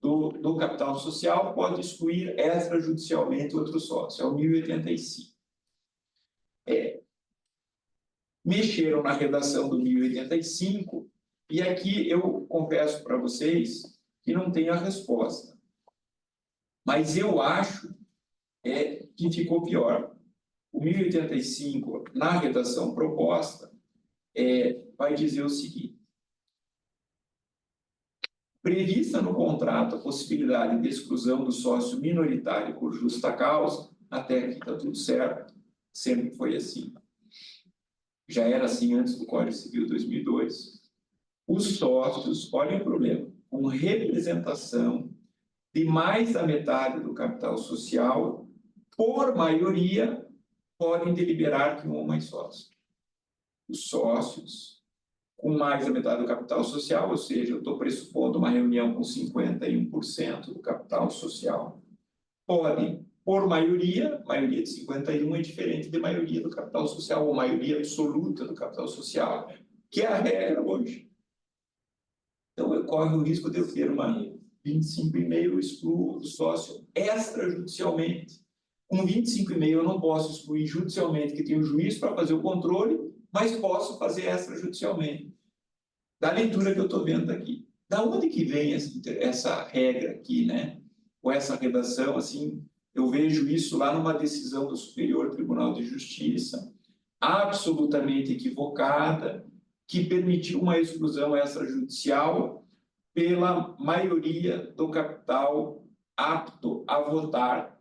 do capital social pode excluir extrajudicialmente outro sócio, é o 1085. Mexeram na redação do 1085 e aqui eu confesso para vocês que não tenho a resposta. Mas eu acho que ficou pior. O 1085, na redação proposta, vai dizer o seguinte: prevista no contrato a possibilidade de exclusão do sócio minoritário por justa causa, até aqui está tudo certo, sempre foi assim. Já era assim antes do Código Civil 2002. Os sócios, olhem o problema, com representação de mais da metade do capital social, por maioria, podem deliberar que um ou mais sócios. Os sócios, com mais da metade do capital social, ou seja, eu estou pressupondo uma reunião com 51% do capital social, podem, por maioria de 51 é diferente de maioria do capital social, ou maioria absoluta do capital social, que é a regra hoje. Então, corre o risco de eu ter uma 25,5, eu excluo o sócio extrajudicialmente. Com 25,5 eu não posso excluir judicialmente, que tem o juiz para fazer o controle, mas posso fazer extrajudicialmente. Da leitura que eu estou vendo aqui. Da onde que vem essa regra aqui, né? Ou essa redação, assim, eu vejo isso lá numa decisão do Superior Tribunal de Justiça, absolutamente equivocada, que permitiu uma exclusão extrajudicial pela maioria do capital apto a votar,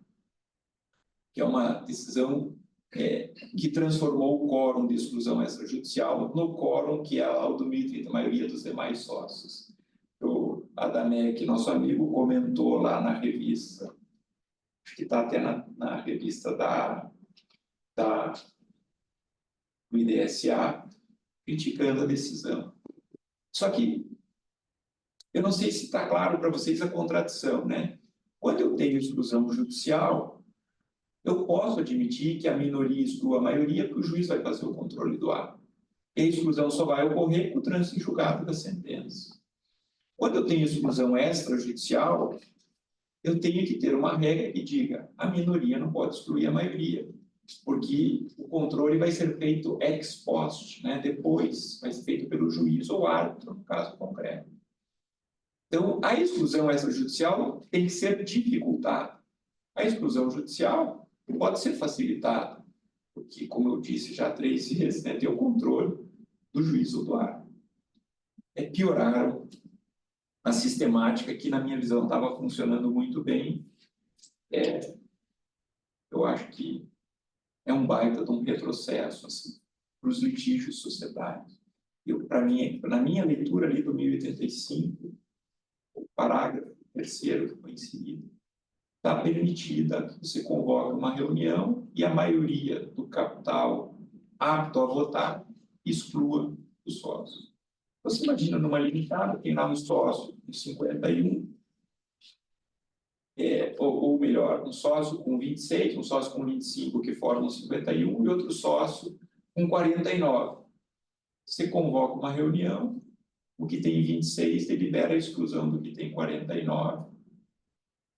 que é uma decisão que transformou o quórum de exclusão extrajudicial no quórum que é a do 1030, a maioria dos demais sócios. O Adamec, nosso amigo, comentou lá na revista, acho que está até na revista do IDSA, criticando a decisão. Só que eu não sei se está claro para vocês a contradição, né? Quando eu tenho exclusão judicial, eu posso admitir que a minoria exclua a maioria, porque o juiz vai fazer o controle do ato. E a exclusão só vai ocorrer com o trânsito em julgado da sentença. Quando eu tenho exclusão extrajudicial, eu tenho que ter uma regra que diga: a minoria não pode excluir a maioria, porque o controle vai ser feito ex post, né? Depois vai ser feito pelo juiz ou árbitro, no caso concreto. Então, a exclusão extrajudicial tem que ser dificultada. A exclusão judicial pode ser facilitada, porque, como eu disse já 3 vezes, né, tem o controle do juiz ou do árbitro. Pioraram a sistemática que, na minha visão, estava funcionando muito bem. Eu acho que é um baita de um retrocesso assim, para os litígios societários. Para mim, na minha leitura ali do 1085, o parágrafo 3º que foi inserido, está permitida que você convoque uma reunião e a maioria do capital apto a votar exclua os sócios. Você imagina numa limitada, tem lá um sócio com 51, ou melhor, um sócio com 26, um sócio com 25 que formam 51 e outro sócio com 49. Você convoca uma reunião, o que tem 26 delibera a exclusão do que tem 49.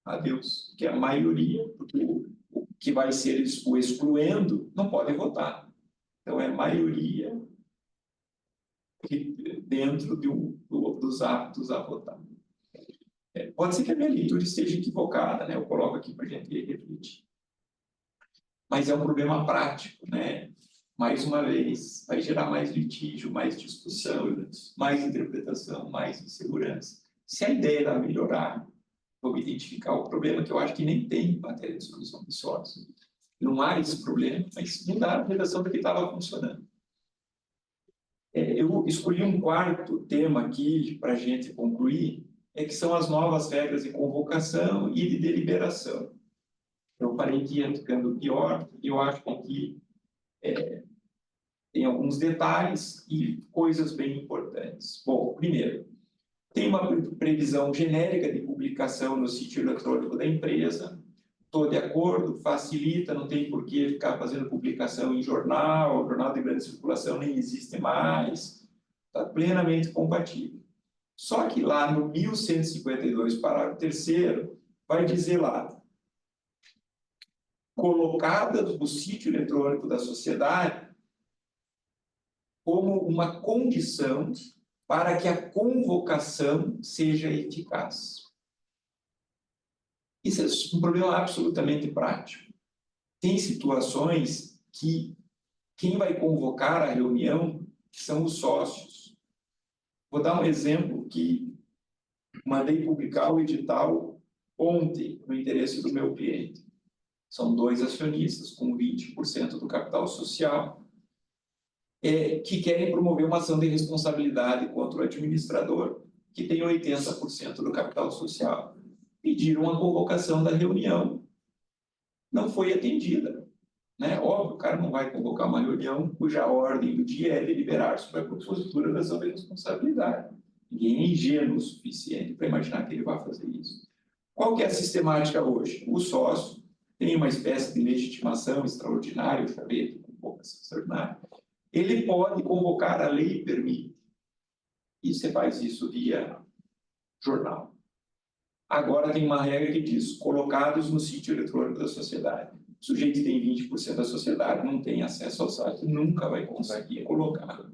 Adeus, que é a maioria, porque o que vai ser o excluendo não pode votar. Então, é maioria dentro dos aptos a votar. Pode ser que a minha leitura esteja equivocada, né? Eu coloco aqui para a gente refletir. Mas é um problema prático, né? Mais uma vez, vai gerar mais litígio, mais discussão, mais interpretação, mais insegurança. Se a ideia era melhorar, vamos identificar o problema, que eu acho que nem tem em matéria de exclusão de sócios. Não há esse problema, mas mudar a redação do que estava funcionando. Eu escolhi um quarto tema aqui para a gente concluir, que são as novas regras de convocação e de deliberação. Eu falei que ia ficando pior, e eu acho que aqui tem alguns detalhes e coisas bem importantes. Bom, primeiro, tem uma previsão genérica de publicação no sítio eletrônico da empresa. Estou de acordo, facilita, não tem por que ficar fazendo publicação em jornal de grande circulação nem existe mais. Está plenamente compatível. Só que lá no 1152, parágrafo 3º, vai dizer lá: colocada no sítio eletrônico da sociedade como uma condição para que a convocação seja eficaz. Isso é um problema absolutamente prático. Tem situações que quem vai convocar a reunião que são os sócios. Vou dar um exemplo que mandei publicar o edital ontem, no interesse do meu cliente. São 2 acionistas com 20% do capital social, que querem promover uma ação de responsabilidade contra o administrador, que tem 80% do capital social. Pediram a convocação da reunião. Não foi atendida. Né? Óbvio, o cara não vai convocar uma reunião cuja ordem do dia é deliberar sobre a propositura da ação de responsabilidade. Ninguém é ingênuo o suficiente para imaginar que ele vai fazer isso. Qual que é a sistemática hoje? O sócio tem uma espécie de legitimação extraordinária, eu chamei de convocação extraordinária. Ele pode convocar, a lei permite. E você faz isso via jornal. Agora tem uma regra que diz, colocados no sítio eletrônico da sociedade. O sujeito que tem 20% da sociedade não tem acesso ao site, nunca vai conseguir colocar.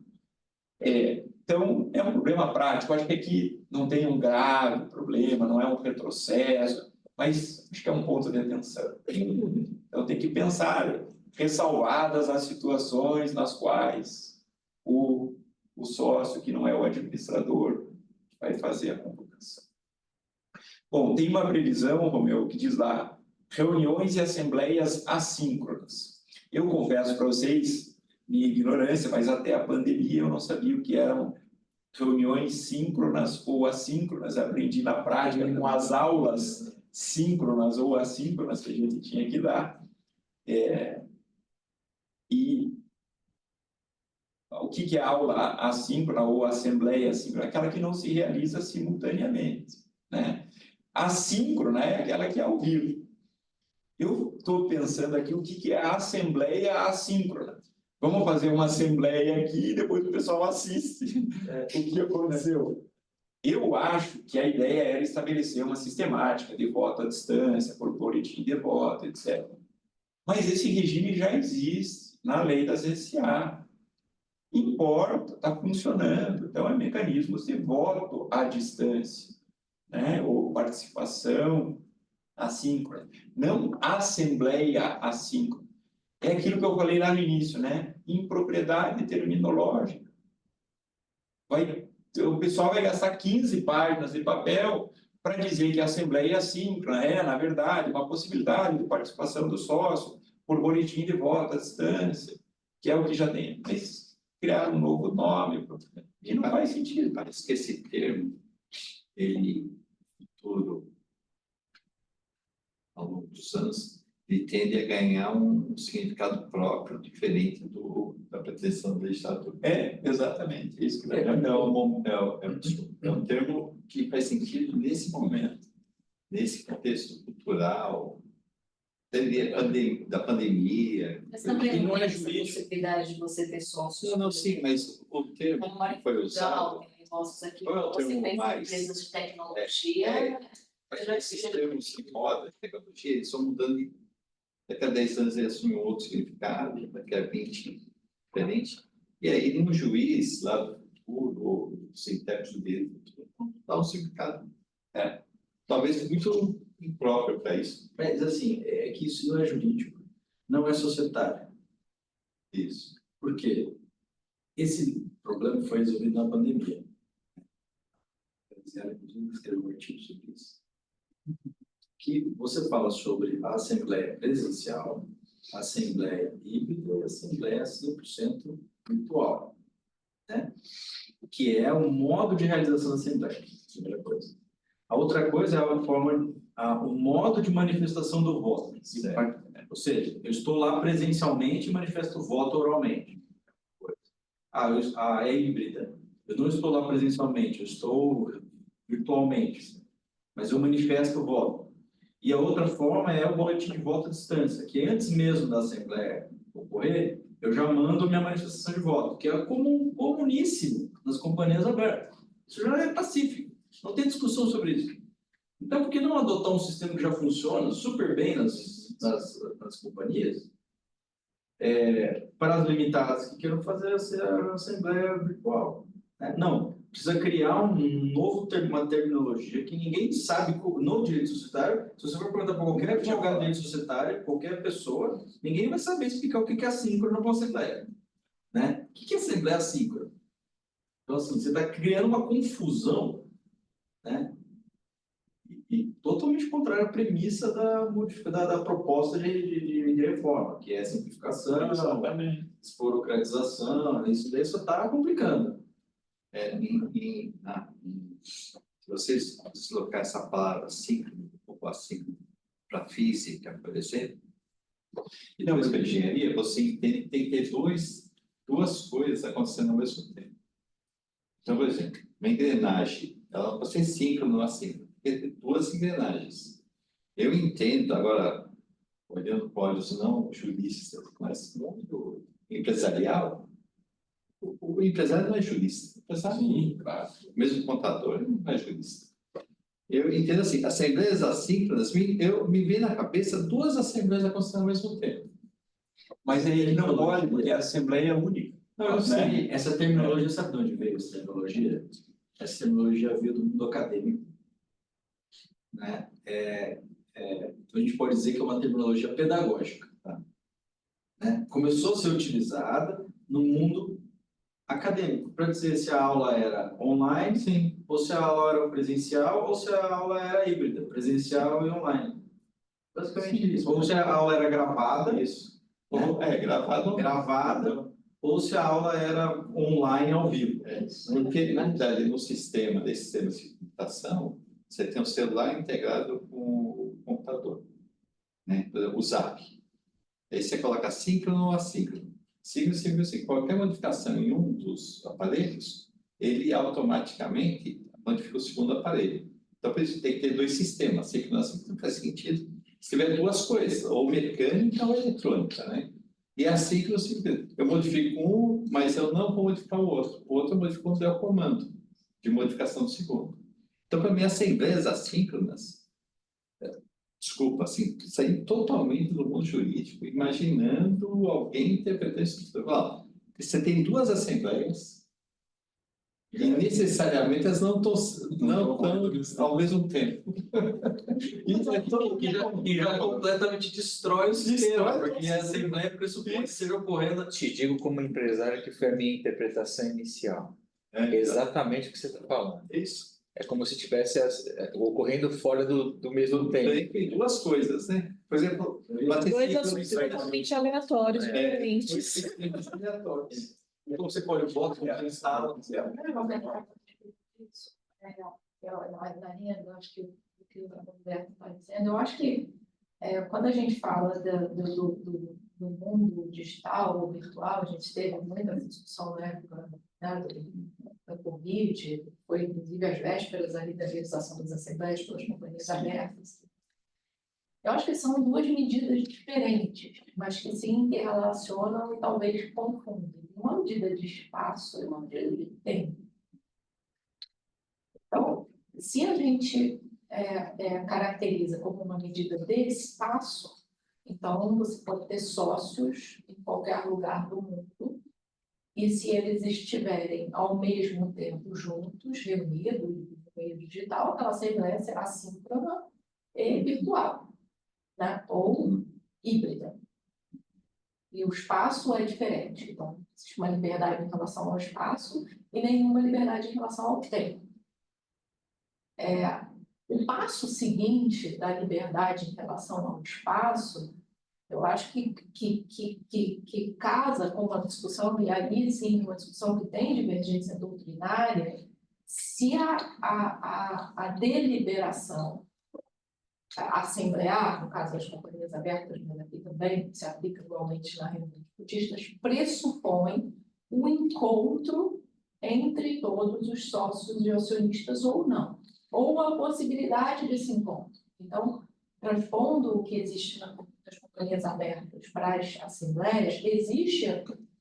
Então, é um problema prático. Acho que aqui não tem um grave problema, não é um retrocesso, mas acho que é um ponto de atenção. Então, tem que pensar, ressalvadas as situações nas quais o sócio, que não é o administrador, vai fazer a convocação. Bom, tem uma previsão, Romeu, que diz lá, reuniões e assembleias assíncronas. Eu confesso para vocês, minha ignorância, mas até a pandemia eu não sabia o que eram reuniões síncronas ou assíncronas. Aprendi na prática com as aulas síncronas ou assíncronas que a gente tinha que dar. E o que é aula assíncrona ou assembleia assíncrona? Aquela que não se realiza simultaneamente, né? Assíncrona é aquela que é ao vivo. Eu estou pensando aqui o que é a assembleia assíncrona. Vamos fazer uma assembleia aqui e depois o pessoal assiste o que aconteceu. Eu acho que a ideia era estabelecer uma sistemática de voto à distância, por boletim de voto, etc. Mas esse regime já existe na lei das SA. Importa, está funcionando. Então, é mecanismos de voto à distância, né? Ou participação assíncrona. Não assembleia assíncrona. É aquilo que eu falei lá no início, né? Impropriedade terminológica. O pessoal vai gastar 15 páginas de papel para dizer que a assembleia assíncrona é, na verdade, uma possibilidade de participação do sócio por boletim de voto à distância, que é o que já tem. Mas criar um novo nome, e não faz sentido. Parece que esse termo, ele, futuro, ao longo dos anos, ele tende a ganhar um significado próprio, diferente da pretensão do legislador. Exatamente. Isso que É um termo que faz sentido nesse momento, nesse contexto cultural, da pandemia. Mas também não não é é essa jurídico. possibilidade de você ter sócios. Não, sim, mas o termo que foi usado... Negócios aqui, Qual é o você termo pensa em mais- empresas de tecnologia. Mas esses termos de moda, tecnologia, eles estão mudando. Daqui a 10 anos ele assume um outro significado, daqui a 20 diferente. E aí, um juiz lá do futuro, ou sem intérprete dele, dá um significado. Talvez muito impróprio para isso. Mas, assim, é que isso não é jurídico, não é societário. Isso. Por quê? Esse problema foi resolvido na pandemia. Ela, inclusive, escreveu um artigo sobre isso. Que você fala sobre a assembleia presencial, a assembleia híbrida e a assembleia 100% virtual, né? Que é o modo de realização da assembleia, primeira coisa. A outra coisa é o modo de manifestação do voto. Ou seja, eu estou lá presencialmente e manifesto o voto oralmente. É híbrida. Eu não estou lá presencialmente, eu estou virtualmente, mas eu manifesto o voto. E a outra forma é o boletim de voto à distância, que antes mesmo da Assembleia ocorrer, eu já mando minha manifestação de voto, que é comuníssimo nas companhias abertas. Isso já é pacífico, não tem discussão sobre isso. Então, por que não adotar um sistema que já funciona super bem nas companhias, para as limitadas que queiram fazer a Assembleia virtual? Não. Precisa criar uma terminologia que ninguém sabe no direito societário. Se você for perguntar para qualquer advogado de direito societário, qualquer pessoa, ninguém vai saber explicar o que é assíncrono para uma assembleia. Né? O que é assembleia assíncrona? Então, assim, você está criando uma confusão, né? E totalmente contrária à premissa da proposta de reforma, que é simplificação, desburocratização, isso daí só está complicando. Se vocês deslocar essa palavra síncrono, ou assíncrono, para física, por exemplo, e depois para engenharia, você entende que tem que ter duas coisas acontecendo ao mesmo tempo. Então, por exemplo, uma engrenagem, ela pode ser síncrona ou assíncrona, porque tem duas engrenagens. Eu entendo, agora, olhando para olhos não juristas, mas muito empresarial, o empresário não é jurista. O empresário, Sim, claro. mesmo contador, ele não é jurista. Eu entendo assim, assembleias assíncronas, eu me vem na cabeça duas assembleias acontecendo ao mesmo tempo. Mas ele não pode, porque a Assembleia é única. Não, eu sei, essa terminologia, sabe de onde veio essa terminologia? Essa terminologia veio do mundo acadêmico, né? Então a gente pode dizer que é uma terminologia pedagógica, tá? Né? Começou a ser utilizada no mundo acadêmico, para dizer se a aula era online, sim, ou se a aula era presencial, ou se a aula era híbrida, presencial e online. Basicamente isso. Ou se a aula era gravada, isso. Gravada, ou se a aula era online ao vivo. Porque, na verdade, no sistema de computação, você tem um celular integrado com o computador, né? Por exemplo, o Zap. Aí você coloca síncrono ou assíncrono. Síncrono, qualquer modificação em um dos aparelhos, ele automaticamente modifica o segundo aparelho. Então, por isso tem que ter dois sistemas. Síncrono e assíncrono faz sentido. Se tiver duas coisas, ou mecânica ou eletrônica, né? E assíncrono, eu modifico um, mas eu não vou modificar o outro. O outro eu modifico quando der o comando de modificação do segundo. Então, para mim, assembleias assíncronas, desculpa, assim, sair totalmente do mundo jurídico, imaginando alguém interpretando isso. Você tem duas assembleias e necessariamente elas não estão ao mesmo tempo. Isso é tão que já completamente destrói o sistema, porque a Assembleia pressupõe que seja ocorrendo. Te digo como empresário que foi a minha interpretação inicial. Exatamente o que você está falando. Isso. É como se estivesse ocorrendo fora do mesmo tempo. Tem duas coisas, né? Por exemplo, Dois assuntos totalmente aleatórios, diferentes. Então você pode botar Na linha, eu acho que o que o Roberto está dizendo, eu acho que quando a gente fala do mundo digital ou virtual, a gente teve muita discussão na época, né, da Covid, foi inclusive às vésperas ali da realização das assembleias pelas companhias abertas. Eu acho que são duas medidas diferentes, mas que se interrelacionam e talvez confundem. Uma medida de espaço e uma medida de tempo. Então, se a gente caracteriza como uma medida de espaço, então você pode ter sócios em qualquer lugar do mundo, e se eles estiverem ao mesmo tempo juntos, reunidos no meio digital, aquela assembleia será síncrona e virtual, né? Ou híbrida. E o espaço é diferente. Então, existe uma liberdade em relação ao espaço e nenhuma liberdade em relação ao tempo. O passo seguinte da liberdade em relação ao espaço, eu acho que casa com uma discussão, e aí sim, uma discussão que tem divergência doutrinária, se a deliberação assemblear, no caso das companhias abertas, mas aqui também se aplica igualmente na reunião de cotistas, pressupõe o encontro entre todos os sócios e acionistas ou não, ou a possibilidade desse encontro. Então, transpondo o que existe nas companhias abertas para as assembleias, existe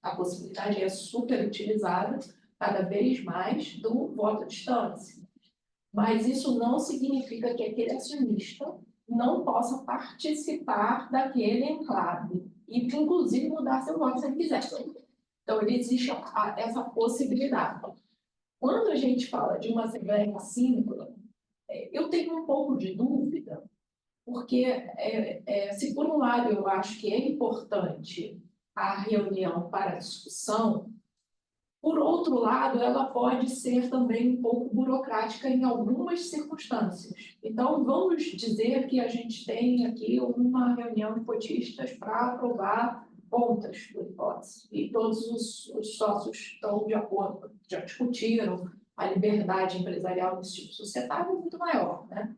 a possibilidade, é super utilizada cada vez mais, do voto à distância. Mas isso não significa que aquele acionista não possa participar daquele enclave e, inclusive, mudar seu voto se ele quiser. Então, existe essa possibilidade. Quando a gente fala de uma assembleia assíncrona, eu tenho um pouco de dúvida, porque, se por um lado eu acho que é importante a reunião para a discussão, Por outro lado, ela pode ser também um pouco burocrática em algumas circunstâncias. Então, vamos dizer que a gente tem aqui uma reunião de cotistas para aprovar contas do hipótese, e todos os sócios estão de acordo, já discutiram a liberdade empresarial desse tipo societário é muito maior, né?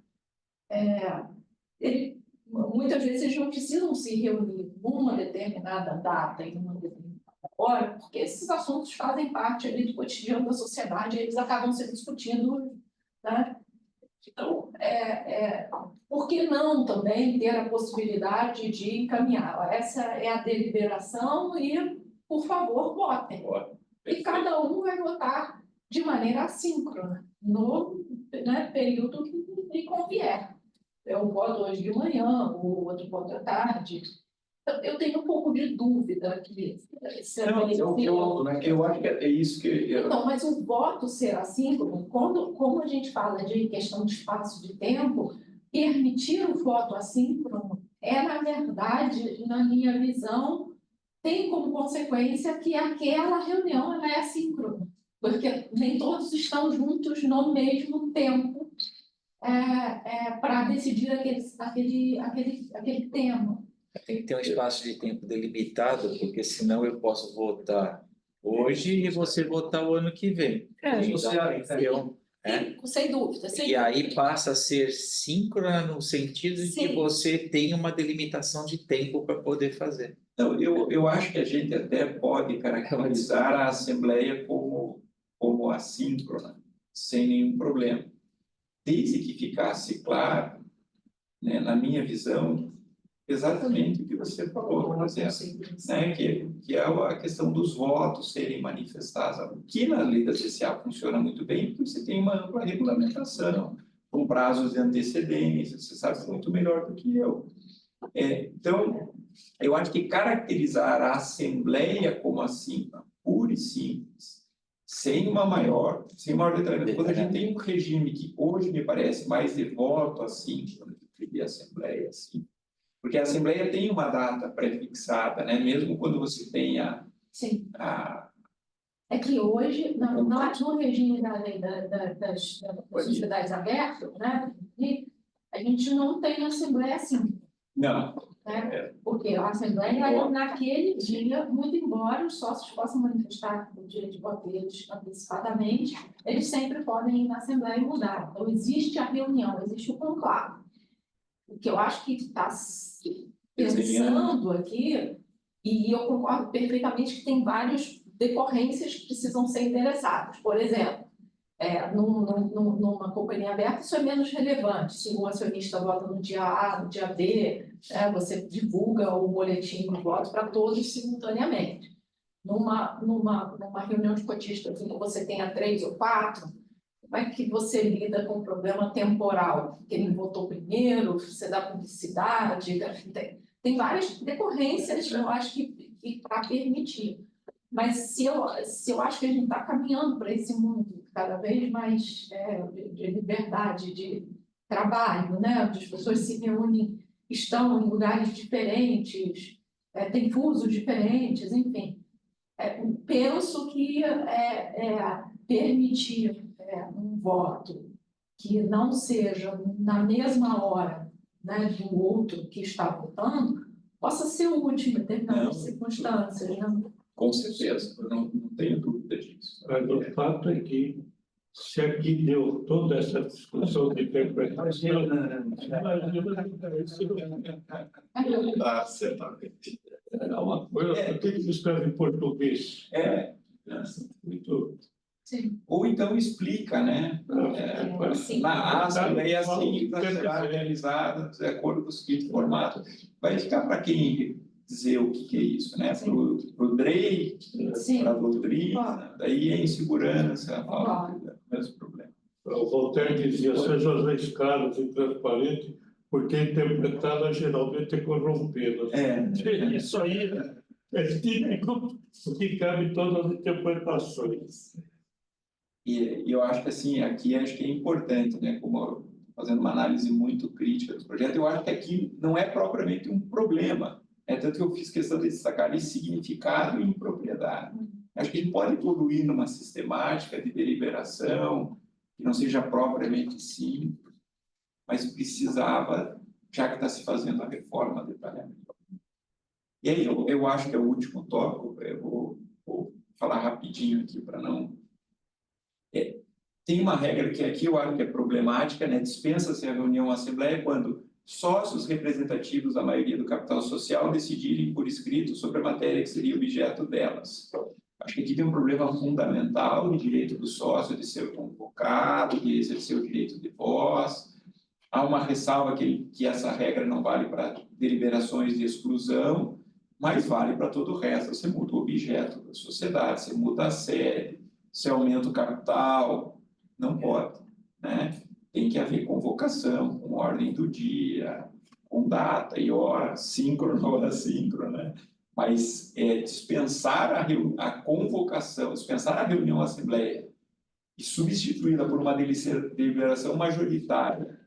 Muitas vezes eles não precisam se reunir numa determinada data, em uma determinada hora, porque esses assuntos fazem parte ali do cotidiano da sociedade, e eles acabam sendo discutidos, né? Então, por que não também ter a possibilidade de encaminhar? Essa é a deliberação e, por favor, votem. E cada um vai votar de maneira assíncrona, no, né, período que lhe convier. Eu voto hoje de manhã, o outro vota à tarde. Então, eu tenho um pouco de dúvida aqui. Eu acho que é isso que... Então, mas o voto ser assíncrono, como a gente fala de questão de espaço de tempo, permitir o voto assíncrono é, na verdade, na minha visão, tem como consequência que aquela reunião ela é assíncrona, porque nem todos estão juntos no mesmo tempo para decidir aquele tema. Tem que ter um espaço de tempo delimitado, porque senão eu posso votar hoje e você votar o ano que vem. Sem dúvida. E aí passa a ser síncrona no sentido de que Sim. você tem uma delimitação de tempo para poder fazer. Então, eu acho que a gente até pode caracterizar a Assembleia como assíncrona, sem nenhum problema. Desde que ficasse claro, né, na minha visão, exatamente o que você falou, por exemplo, né, que é a questão dos votos serem manifestados. Aqui na lei da CCA funciona muito bem, porque você tem uma ampla regulamentação, com prazos de antecedência, você sabe muito melhor do que eu. Então, eu acho que caracterizar a Assembleia como assim, pura e simples, sem maior detalhamento. Quando a gente tem um regime que hoje me parece mais devoto assim, quando eu escrevi a Assembleia, assim, porque a Assembleia tem uma data pré-fixada, né? Mesmo quando você tem Sim. É que hoje, no regime da lei das sociedades abertas, né, a gente não tem Assembleia assim. Não. Né? Porque a Assembleia, naquele dia, muito embora os sócios possam manifestar o direito de voto deles antecipadamente, eles sempre podem ir na Assembleia e mudar. Então, existe a reunião, existe o conclave. O que eu acho que está pensando aqui, e eu concordo perfeitamente que tem várias decorrências que precisam ser endereçadas. Por exemplo, numa companhia aberta, isso é menos relevante. Se o acionista vota no dia A, no dia B, você divulga o boletim de voto para todos simultaneamente. Numa reunião de cotistas, em que você tenha 3 ou 4, como é que você lida com o problema temporal? Quem votou primeiro, você dá publicidade, tem várias decorrências, eu acho que para permitir. Mas se eu acho que a gente está caminhando para esse mundo cada vez mais de liberdade, de trabalho, né? Onde as pessoas se reúnem, estão em lugares diferentes, têm fusos diferentes, enfim. Penso que permitir um voto que não seja na mesma hora, né, do outro que está votando, possa ser útil em determinadas circunstâncias, né? Com certeza, eu não tenho dúvida disso. Mas o fato é que, se aqui deu toda essa discussão de interpretação, Certamente. é uma coisa, por que você escreve em português? Muito. Sim. Ou então explica, né? Sim. A Assembleia assim será realizada de acordo com o seguinte formato. Vai ficar para quem dizer o que é isso, né? Para o DREI, para a doutrina, daí a insegurança, o mesmo problema. O Voltaire dizia, seja arriscado e transparente, porque interpretada geralmente é corrompida. Isso aí é típico, porque cabe em todas as interpretações. E eu acho que assim, aqui acho que é importante, né? Como fazendo uma análise muito crítica do projeto, eu acho que aqui não é propriamente um problema. Tanto que eu fiz questão de destacar esse significado e impropriedade. Acho que a gente pode evoluir numa sistemática de deliberação, que não seja propriamente simples, mas precisava, já que está se fazendo a reforma, detalhar melhor. E aí, eu acho que é o último tópico, eu vou falar rapidinho aqui para não... Tem uma regra que aqui eu acho que é problemática, né? Dispensa-se a reunião assembleia quando sócios representativos da maioria do capital social decidirem por escrito sobre a matéria que seria objeto delas. Acho que aqui tem um problema fundamental de direito do sócio de ser convocado, de exercer o direito de voz. Há uma ressalva que essa regra não vale para deliberações de exclusão, mas vale para todo o resto. Você muda o objeto da sociedade, você muda a sede, você aumenta o capital, não pode, né? Tem que haver convocação, com ordem do dia, com data e hora, síncrona ou assíncrona, né? Mas dispensar a convocação, dispensar a reunião assembleia e substituí-la por uma deliberação majoritária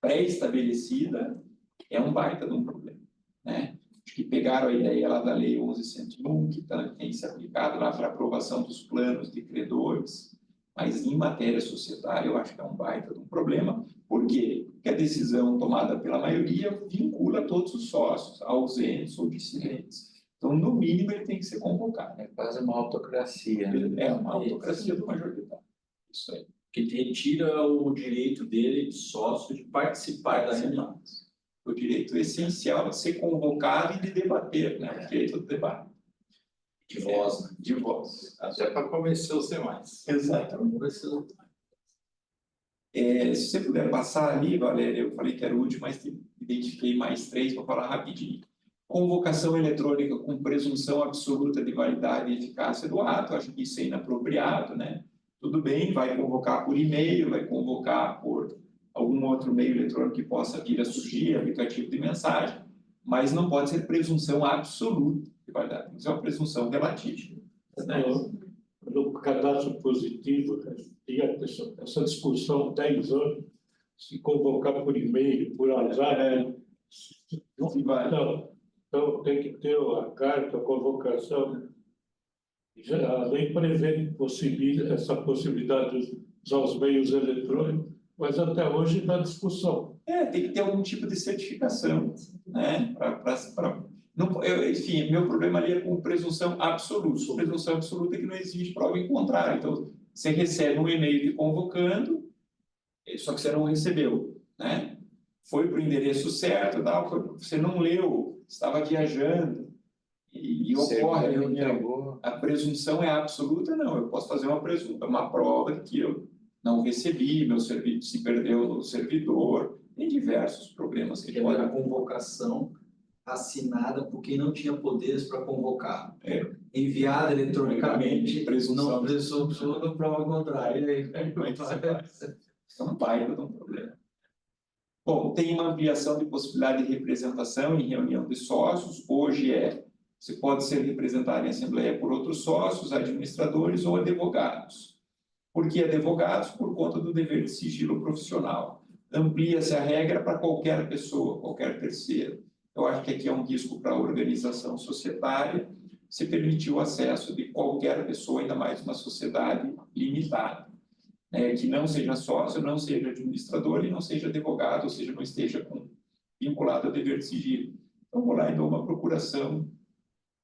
pré-estabelecida é um baita de um problema, né? Acho que pegaram a ideia lá da Lei 11.101, que tem se aplicado lá para aprovação dos planos de credores, mas em matéria societária eu acho que é um baita de um problema. Por quê? Porque a decisão tomada pela maioria vincula todos os sócios, ausentes ou dissidentes. Então, no mínimo, ele tem que ser convocado. É quase uma autocracia, né? É uma autocracia do majoritário. Isso aí. Que retira o direito dele, de sócio, de participar da reunião. O direito essencial de ser convocado e de debater, né? O direito do debate. De voz, né? De voz. Até para convencer os demais. Exatamente. Se você puder passar ali, Valéria, eu falei que era o último, mas identifiquei mais 3 para falar rapidinho. Convocação eletrônica com presunção absoluta de validade e eficácia do ato, acho que isso é inapropriado, né? Tudo bem, vai convocar por e-mail, vai convocar por algum outro meio eletrônico que possa vir a surgir, aplicativo de mensagem, mas não pode ser presunção absoluta de validade, tem que ser uma presunção relativa. Né? No cadastro positivo, tinha essa discussão há 10 anos, se convocar por e-mail, por azar, então tem que ter a carta, a convocação. A lei prevê essa possibilidade de usar os meios eletrônicos, mas até hoje está discussão. Tem que ter algum tipo de certificação, né? Enfim, meu problema ali é com presunção absoluta. Presunção absoluta é que não existe prova em contrário. Então, você recebe um e-mail te convocando, só que você não recebeu, né? Foi para o endereço certo, você não leu, estava viajando, e ocorre a reunião. A presunção é absoluta? Não, eu posso fazer uma prova de que eu não recebi, meu serviço se perdeu no servidor, tem diversos problemas que podem... a convocação assinada por quem não tinha poderes para convocar. Enviada eletronicamente, presunção não presunção, prova contrária. É um baita de um problema. Bom, tem uma ampliação de possibilidade de representação em reunião de sócios. Hoje você pode ser representado em assembleia por outros sócios, administradores ou advogados. Por que advogados? Por conta do dever de sigilo profissional. Amplia-se a regra para qualquer pessoa, qualquer terceiro. Eu acho que aqui é um risco para a organização societária. Se permitir o acesso de qualquer pessoa, ainda mais uma sociedade limitada. Que não seja sócio, não seja administrador e não seja advogado, ou seja, não esteja vinculado ao dever de sigilo. Então, vou lá e dou uma procuração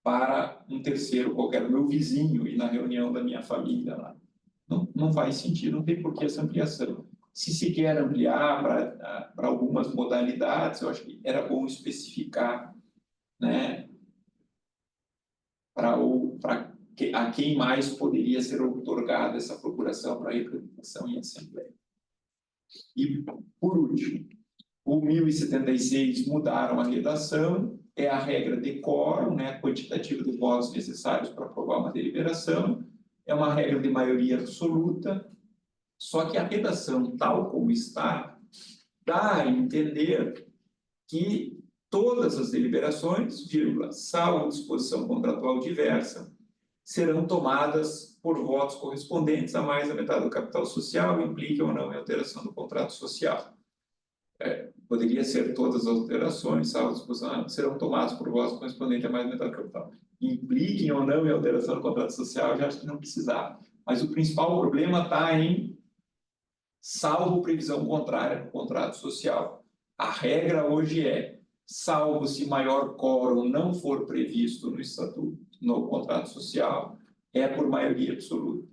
para um terceiro qualquer, meu vizinho, e na reunião da minha família lá. Não faz sentido, não tem por que essa ampliação. Se se quer ampliar para algumas modalidades, eu acho que era bom especificar, né, a quem mais poderia ser otorgada essa procuração para representação em assembleia. E, por último, o 1076 mudaram a redação, é a regra de quórum, né, quantitativo de votos necessários para aprovar uma deliberação, é uma regra de maioria absoluta, só que a redação, tal como está, dá a entender que todas as deliberações, salvo disposição contratual diversa, serão tomadas por votos correspondentes a mais da metade do capital social, implica ou não em alteração do contrato social. poderia ser todas as alterações, salvo discussão, serão tomadas por votos correspondentes a mais da metade do capital. Impliquem ou não em alteração do contrato social, eu já acho que não precisava. Mas o principal problema está em salvo previsão contrária no contrato social. A regra hoje é, salvo se maior quórum não for previsto no estatuto, no contrato social, é por maioria absoluta.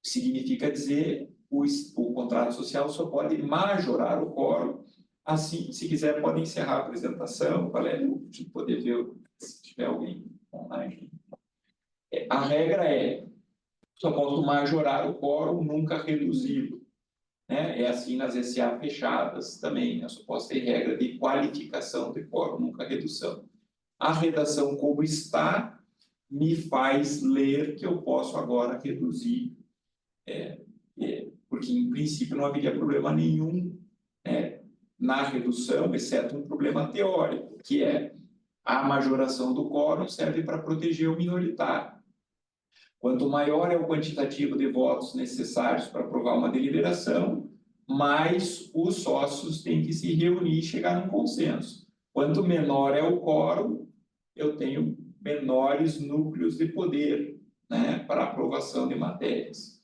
Significa dizer, o contrato social só pode majorar o quórum. Assim, se quiser, pode encerrar a apresentação, Valério, para poder ver se tiver alguém online. A regra é, só posso majorar o quórum, nunca reduzi-lo. Né? É assim nas SA fechadas também, só posso ter regra de qualificação de quórum, nunca redução. A redação como está me faz ler que eu posso agora reduzir, porque em princípio não haveria problema nenhum na redução, exceto um problema teórico, que é a majoração do quórum serve para proteger o minoritário. Quanto maior é o quantitativo de votos necessários para aprovar uma deliberação, mais os sócios têm que se reunir e chegar num consenso. Quanto menor é o quórum, eu tenho menores núcleos de poder, né, para aprovação de matérias.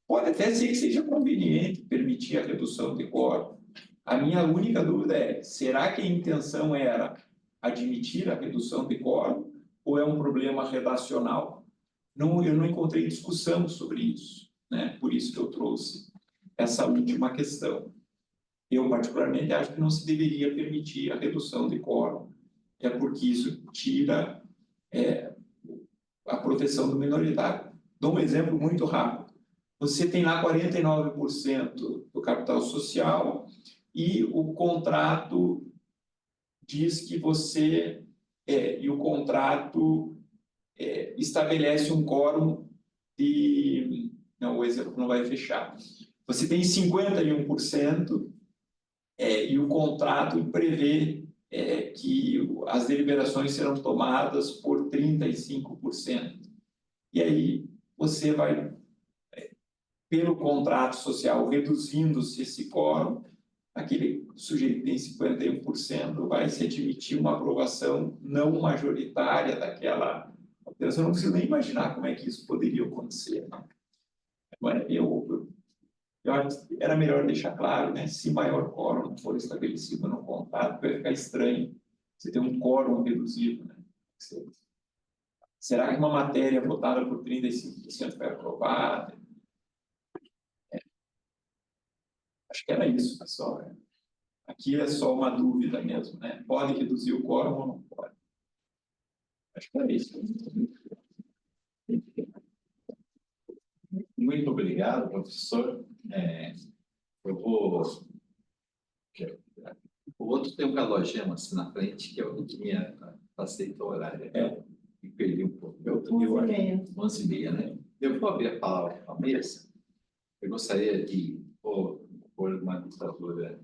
Pode até ser que seja conveniente permitir a redução de quórum. A minha única dúvida é, será que a intenção era admitir a redução de quórum ou é um problema redacional? Eu não encontrei discussão sobre isso, né? Por isso que eu trouxe essa última questão. Eu, particularmente, acho que não se deveria permitir a redução de quórum, porque isso tira a proteção do minoritário. Dou um exemplo muito rápido. Você tem lá 49% do capital social e o contrato diz que você... e o contrato... estabelece um quórum de... Não, o exemplo não vai fechar. Você tem 51% e o contrato prevê que as deliberações serão tomadas por 35%. E aí você vai, pelo contrato social, reduzindo-se esse quórum, aquele sujeito que tem 51% vai se admitir uma aprovação não majoritária daquela... Eu não consigo nem imaginar como é que isso poderia acontecer. Eu acho que era melhor deixar claro, né? Se maior quórum não for estabelecido no contrato, vai ficar estranho você ter um quórum reduzido. Né? Será que uma matéria votada por 35% foi aprovada? Acho que era isso, pessoal. Aqui é só uma dúvida mesmo, né? Pode reduzir o quórum ou não pode? Acho que era isso. Muito obrigado, professor. Eu vou... O outro tem um calogema assim na frente, que é o que tinha aceito o horário. E perdi um pouco. Eu 11h30, né? Eu vou abrir a palavra para a mesa. Eu gostaria de pôr uma ditadura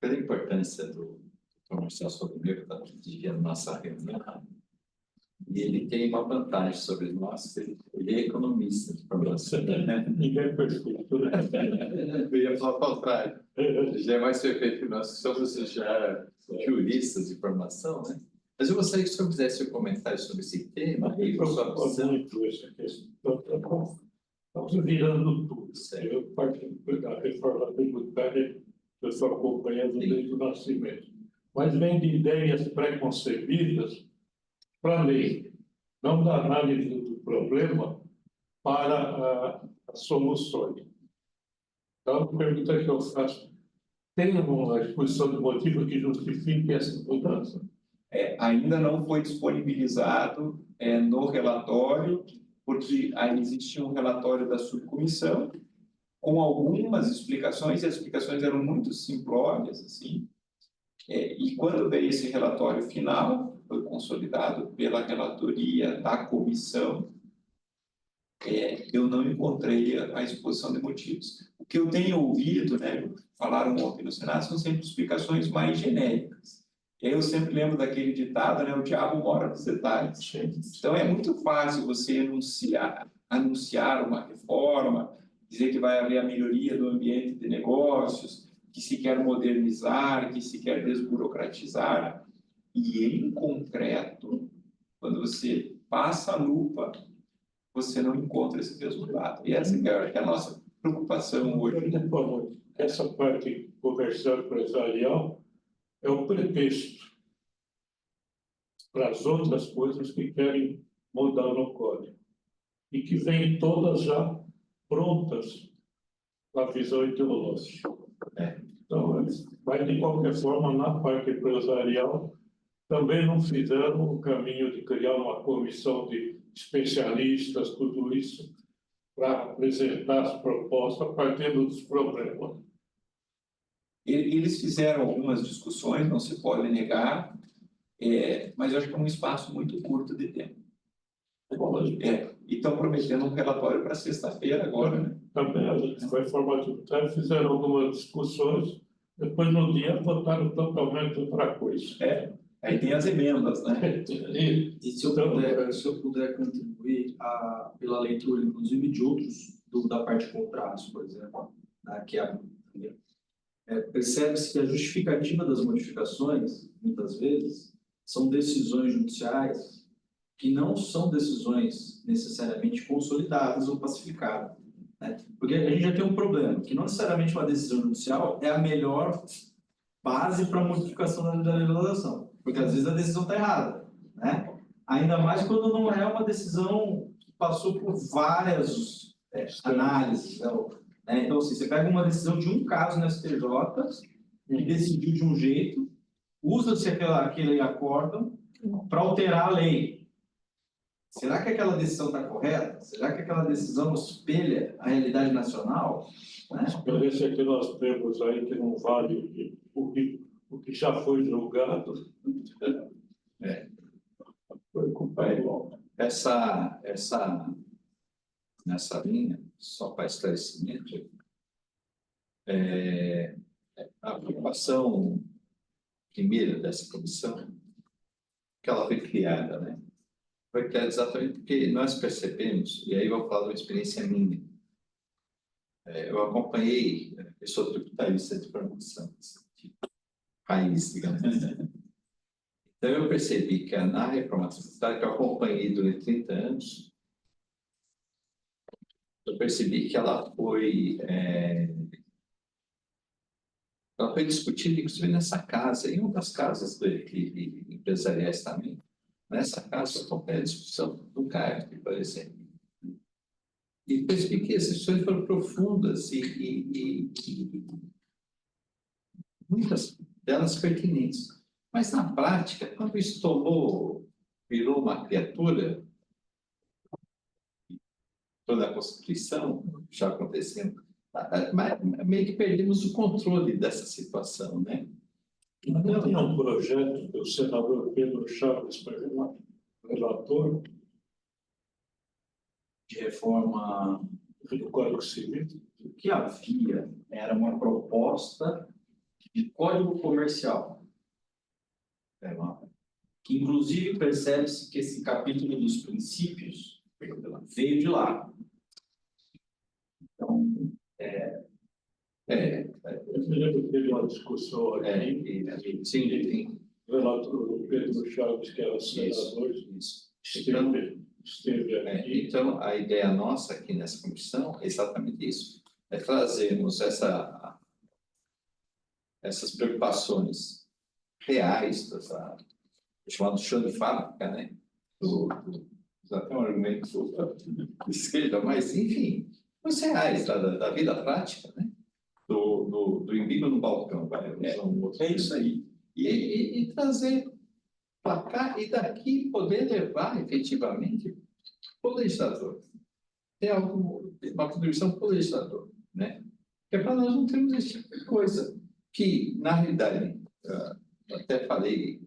pela importância do Dr. Marcelo Sobremesa, que está dirigindo nossa reunião. E ele tem uma vantagem sobre nós, ele é economista de formação. Ninguém é perfeito, né? Eu ia falar o contrário. Já é mais perfeito que nós, que somos já juristas de formação, né? Mas eu gostaria que o senhor fizesse um comentário sobre esse tema. Eu gosto muito dessa questão. Estamos virando tudo. Eu participo da reforma tributária, eu estou acompanhando desde o nascimento. Mas vem de ideias pré-concebidas para a lei, não da análise do problema para as soluções. Então, a pergunta que eu faço, tem uma exposição de motivos que justifique essa mudança? Ainda não foi disponibilizado no relatório, porque ainda existia um relatório da subcomissão, com algumas explicações, e as explicações eram muito simplórias, assim. E quando veio esse relatório final, foi consolidado pela relatoria da comissão, eu não encontrei a exposição de motivos. O que eu tenho ouvido, né, falaram ontem no Senado, são sempre explicações mais genéricas. E aí eu sempre lembro daquele ditado, né, o diabo mora nos detalhes. Então é muito fácil você anunciar uma reforma, dizer que vai haver a melhoria do ambiente de negócios, que se quer modernizar, que se quer desburocratizar, e em concreto, quando você passa a lupa, você não encontra esse resultado. E essa que é a nossa preocupação hoje. Por favor, essa parte comercial empresarial é o pretexto para as outras coisas que querem mudar no código e que vêm todas já prontas na visão ideológica. Então, mas de qualquer forma, na parte empresarial, também não fizeram o caminho de criar uma comissão de especialistas, tudo isso, para apresentar as propostas partindo dos problemas. Eles fizeram algumas discussões, não se pode negar, mas eu acho que é um espaço muito curto de tempo. E estão prometendo um relatório para sexta-feira agora, né? Também a gente vai formar tudo. Fizeram algumas discussões, depois no dia votaram totalmente outra coisa. Aí tem as emendas, né? E se eu puder contribuir pela leitura, inclusive, de outros, da parte de contratos, por exemplo, né, percebe-se que a justificativa das modificações, muitas vezes, são decisões judiciais que não são decisões necessariamente consolidadas ou pacificadas. Né? Porque a gente já tem um problema, que não necessariamente uma decisão judicial é a melhor base para a modificação da legislação, porque às vezes a decisão está errada. Né? Ainda mais quando não é uma decisão que passou por várias análises. Né? Então, assim, você pega uma decisão de um caso no STJ e decidiu de um jeito, usa-se aquele acórdão para alterar a lei. Será que aquela decisão está correta? Será que aquela decisão espelha a realidade nacional? Né? A experiência que nós temos aí que não vale o que já foi julgado. Nessa linha, só para esclarecimento, a preocupação primeira dessa comissão, que ela foi criada, né? Foi criada exatamente porque nós percebemos, e aí eu vou falar de uma experiência minha. Eu acompanhei, eu sou tributarista de formação, de raiz, digamos assim. Então, eu percebi que na reforma tributária, que eu acompanhei durante 30 anos, eu percebi que ela foi discutida, inclusive, nessa casa, em uma das casas empresariais também. Nessa casa, eu acompanhei a discussão do CARF, por exemplo. E percebi que as discussões foram profundas e muitas delas pertinentes. Mas, na prática, quando isso virou uma criatura, toda a Constituição, já acontecendo, meio que perdemos o controle dessa situação, né? Não tinha um projeto do senador Pedro Chaves, relator, de reforma do Código Civil. O que havia era uma proposta de código comercial. Que, inclusive, percebe-se que esse capítulo dos princípios veio de lá. Então, Eu me lembro que teve uma discussão aqui, o relator Pedro Chaves, que era senador, esteve aqui. Então, a ideia nossa aqui nessa comissão é exatamente isso, é trazermos essas preocupações reais, chamado chão de fábrica, né? Até um argumento de esquerda, mas, enfim, os reais da vida prática, né? Do embigo no balcão, É isso aí. E trazer para cá e daqui poder levar efetivamente para o legislador. Tem uma contribuição para o legislador, né? Porque para nós não temos esse tipo de coisa que, na realidade, até falei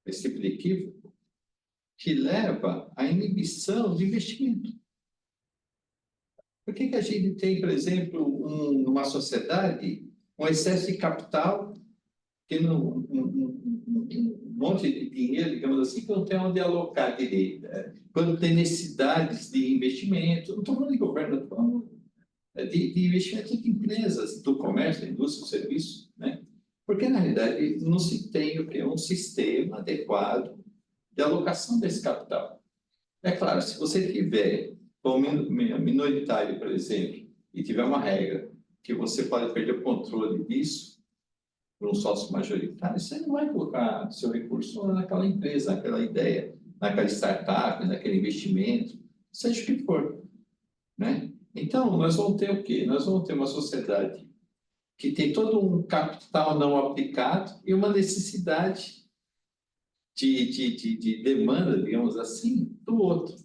esse tipo de equívoco, que leva à inibição de investimento. Por que a gente tem, por exemplo, numa sociedade, um excesso de capital, que um monte de dinheiro, digamos assim, que não tem onde alocar direito, quando tem necessidades de investimento? Não estou falando de governo, estou falando de investimento de empresas, do comércio, da indústria, do serviço, né? Porque, na realidade, não se tem o quê? Um sistema adequado de alocação desse capital. É claro, se você tiver um minoritário, por exemplo, e tiver uma regra que você pode perder o controle disso por um sócio majoritário, você não vai colocar seu recurso naquela empresa, naquela ideia, naquela startup, naquele investimento, seja o que for, né? Então, nós vamos ter o quê? Nós vamos ter uma sociedade que tem todo um capital não aplicado e uma necessidade de demanda, digamos assim, do outro,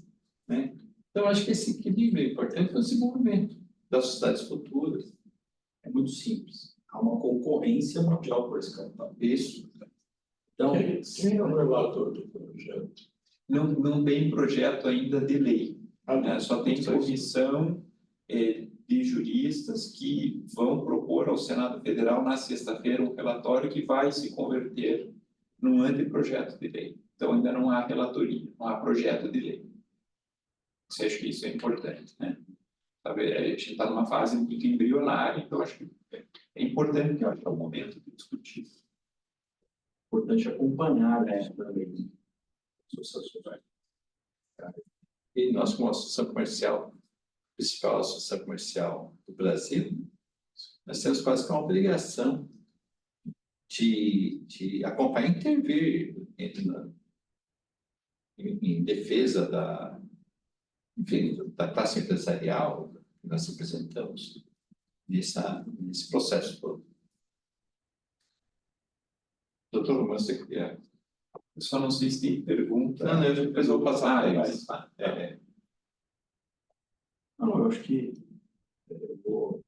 né? Então, acho que esse equilíbrio é importante para o desenvolvimento das sociedades futuras. É muito simples. Há uma concorrência mundial por esse capital. Isso. Então, Quem é o relator do projeto? Não tem projeto ainda de lei, né? Só tem comissão de juristas que vão propor ao Senado Federal na sexta-feira um relatório que vai se converter num anteprojeto de lei. Então ainda não há relatoria, não há projeto de lei. Você acha que isso é importante, né? Sabe, a gente está numa fase muito embrionária, então acho que é importante, que eu acho que é o momento de discutir. importante acompanhar, né, também. E nós, como associação comercial, principal associação comercial do Brasil, nós temos quase que uma obrigação de acompanhar e intervir em defesa enfim, da classe empresarial que nós representamos nesse processo todo. Doutor Romano, você queria... Eu só não sei se tem pergunta. Não, eu depois vou passar. Não, eu acho que eu vou...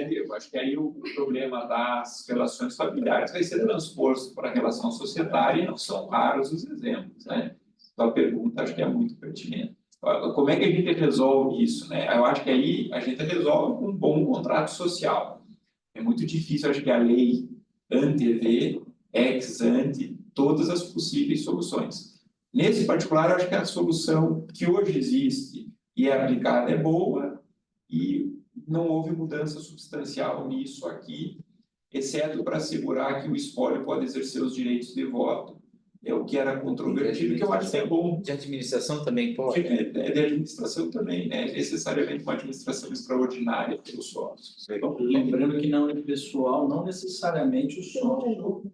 Eu acho que aí o problema das relações familiares vai ser transposto para a relação societária e não são raros os exemplos, né? Então a pergunta acho que é muito pertinente. Como é que a gente resolve isso, né? Eu acho que aí a gente resolve com um bom contrato social. É muito difícil, acho que a lei antevê, ex ante, todas as possíveis soluções. Nesse particular, acho que a solução que hoje existe e é aplicada é boa e não houve mudança substancial nisso aqui, exceto para assegurar que o espólio pode exercer os direitos de voto, é o que era controvertido, que eu acho que é bom. De administração também pode? É de administração também, né? Necessariamente uma administração extraordinária pelos sócios. Lembrando que não é pessoal, não necessariamente o sócio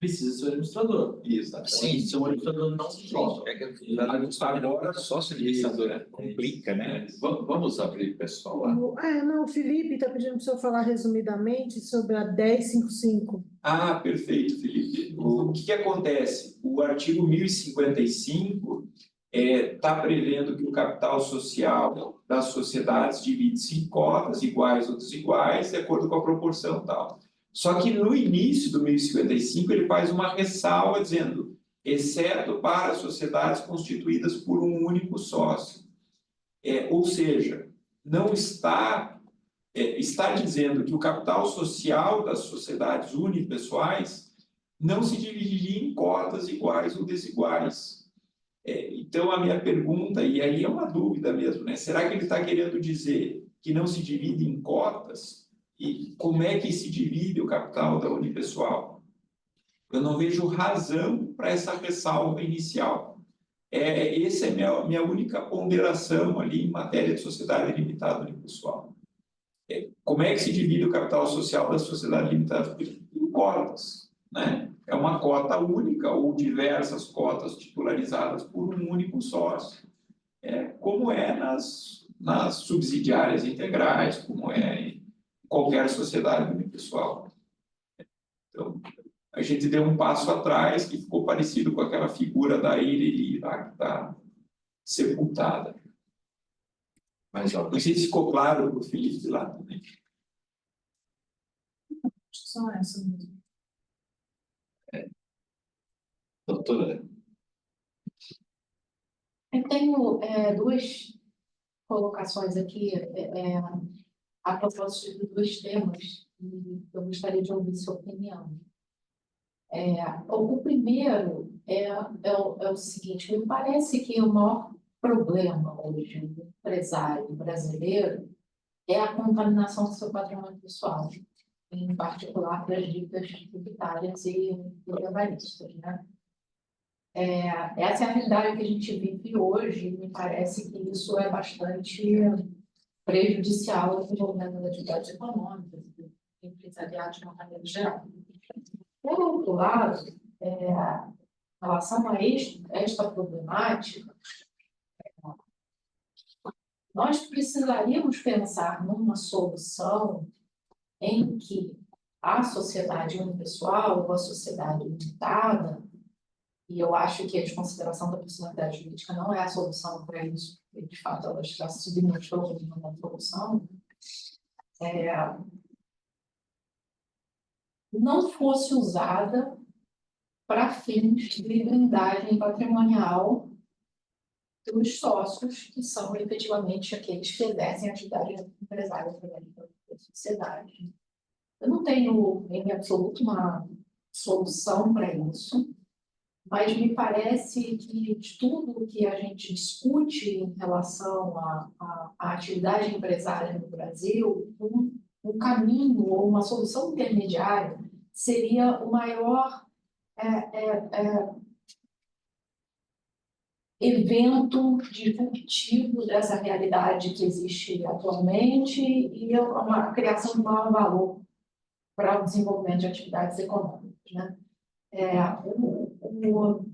precisa ser o administrador. Exatamente. Sim. Ser um administrador não sócio. É que agora sócio administrador complica, né? Vamos abrir, pessoal, lá. Não, o Felipe está pedindo para o senhor falar resumidamente sobre a 1055. Ah, perfeito, Felipe. O que acontece? O artigo 1055 está prevendo que o capital social das sociedades divide-se em cotas, iguais ou desiguais, de acordo com a proporção tal. Só que no início do 1055 ele faz uma ressalva dizendo, exceto para sociedades constituídas por um único sócio. Ou seja, não está dizendo que o capital social das sociedades unipessoais não se dividiria em cotas iguais ou desiguais. Então, a minha pergunta, e aí é uma dúvida mesmo, né? Será que ele está querendo dizer que não se divide em cotas? E como é que se divide o capital da unipessoal? Eu não vejo razão para essa ressalva inicial. Essa é minha única ponderação ali em matéria de sociedade limitada unipessoal. Como é que se divide o capital social da sociedade limitada? Em cotas, né? É uma cota única ou diversas cotas titularizadas por um único sócio. Como é nas subsidiárias integrais, como é em qualquer sociedade unipessoal. Então, a gente deu um passo atrás que ficou parecido com aquela figura da Ireli lá que está sepultada. Mas não sei se ficou claro para o Felipe lá também. Só essa mesmo. Doutora, Eu tenho duas colocações aqui a propósito de dois temas e eu gostaria de ouvir sua opinião. O primeiro é o seguinte, me parece que o maior problema hoje do empresário brasileiro é a contaminação do seu patrimônio pessoal, em particular das dívidas tributárias e trabalhistas, né? Essa é a realidade que a gente vive hoje e me parece que isso é bastante prejudicial ao desenvolvimento das atividades econômicas do empresariado de uma maneira geral. Por outro lado, em relação a esta problemática, nós precisaríamos pensar numa solução em que a sociedade unipessoal ou a sociedade limitada, e eu acho que a desconsideração da personalidade jurídica não é a solução para isso, porque, de fato, ela já se submetou como uma solução, não fosse usada para fins de blindagem patrimonial dos sócios, que são efetivamente aqueles que exercem a atividade empresária através da sociedade. Eu não tenho, em absoluto, uma solução para isso, mas me parece que de tudo que a gente discute em relação à atividade empresária no Brasil, um caminho ou uma solução intermediária seria o maior evento disruptivo dessa realidade que existe atualmente e uma criação de maior valor para o desenvolvimento de atividades econômicas, né? O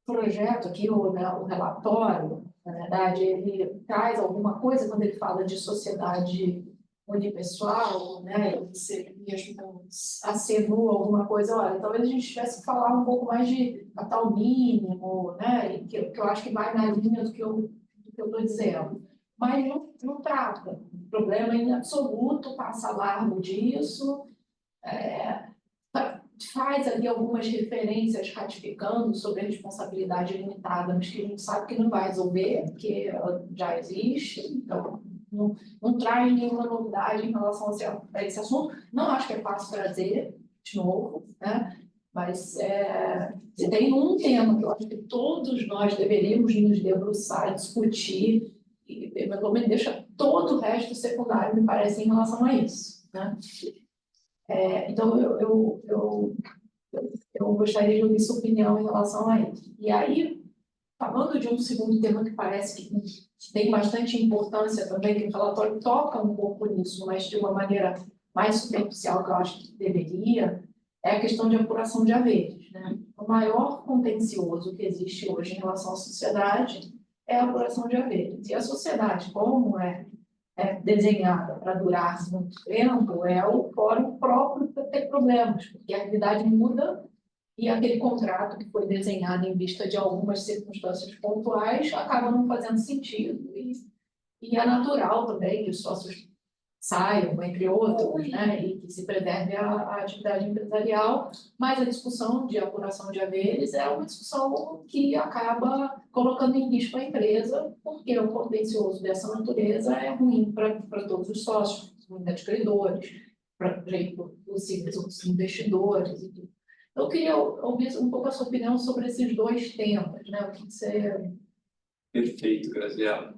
projeto aqui, o relatório, na verdade, ele traz alguma coisa quando ele fala de sociedade unipessoal, né? Você mesmo acenou alguma coisa, olha, talvez a gente tivesse que falar um pouco mais de capital mínimo, né? Que eu acho que vai na linha do que eu estou dizendo. Mas não trata. O problema em absoluto passa largo disso, faz ali algumas referências ratificando sobre a responsabilidade limitada, mas que a gente sabe que não vai resolver, porque ela já existe, então não traz nenhuma novidade em relação a esse assunto. Não acho que é fácil trazer de novo, né? Mas se tem um tema que eu acho que todos nós deveríamos nos debruçar, discutir, e pelo menos deixa todo o resto secundário, me parece, em relação a isso, né? Então, eu gostaria de ouvir sua opinião em relação a isso. E aí, falando de um segundo tema que parece que tem bastante importância também, que o relatório toca um pouco nisso, mas de uma maneira mais superficial que eu acho que deveria, é a questão de apuração de haveres, né? O maior contencioso que existe hoje em relação à sociedade é a apuração de haveres. E a sociedade, como é desenhada para durar muito tempo, é o fórum próprio para ter problemas, porque a realidade muda e aquele contrato que foi desenhado em vista de algumas circunstâncias pontuais acaba não fazendo sentido e é natural também que os sócios saiam, entre outros, né, e que se preserve a atividade empresarial, mas a discussão de apuração de haveres é uma discussão que acaba colocando em risco a empresa, porque o contencioso dessa natureza é ruim para todos os sócios, ruim para os credores, para possíveis outros investidores e tudo. Eu queria ouvir um pouco a sua opinião sobre esses dois temas, né? O que você... Perfeito, Graziela.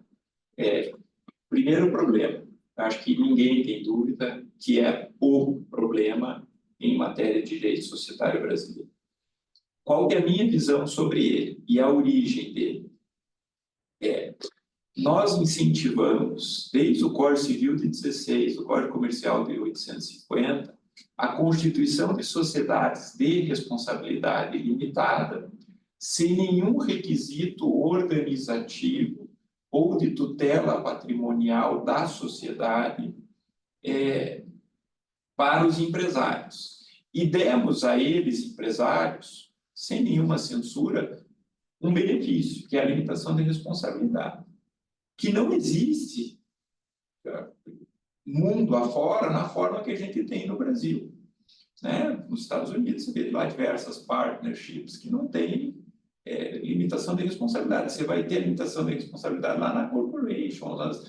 Primeiro problema, acho que ninguém tem dúvida que é o problema em matéria de direito societário brasileiro. Qual que é a minha visão sobre ele e a origem dele? Nós incentivamos, desde o Código Civil de 16, o Código Comercial de 850, a constituição de sociedades de responsabilidade limitada, sem nenhum requisito organizativo ou de tutela patrimonial da sociedade para os empresários. E demos a eles, empresários, sem nenhuma censura, um benefício, que é a limitação de responsabilidade, que não existe mundo afora na forma que a gente tem no Brasil. Né? Nos Estados Unidos, você vê lá diversas partnerships que não têm limitação de responsabilidade. Você vai ter a limitação de responsabilidade lá na corporation, nas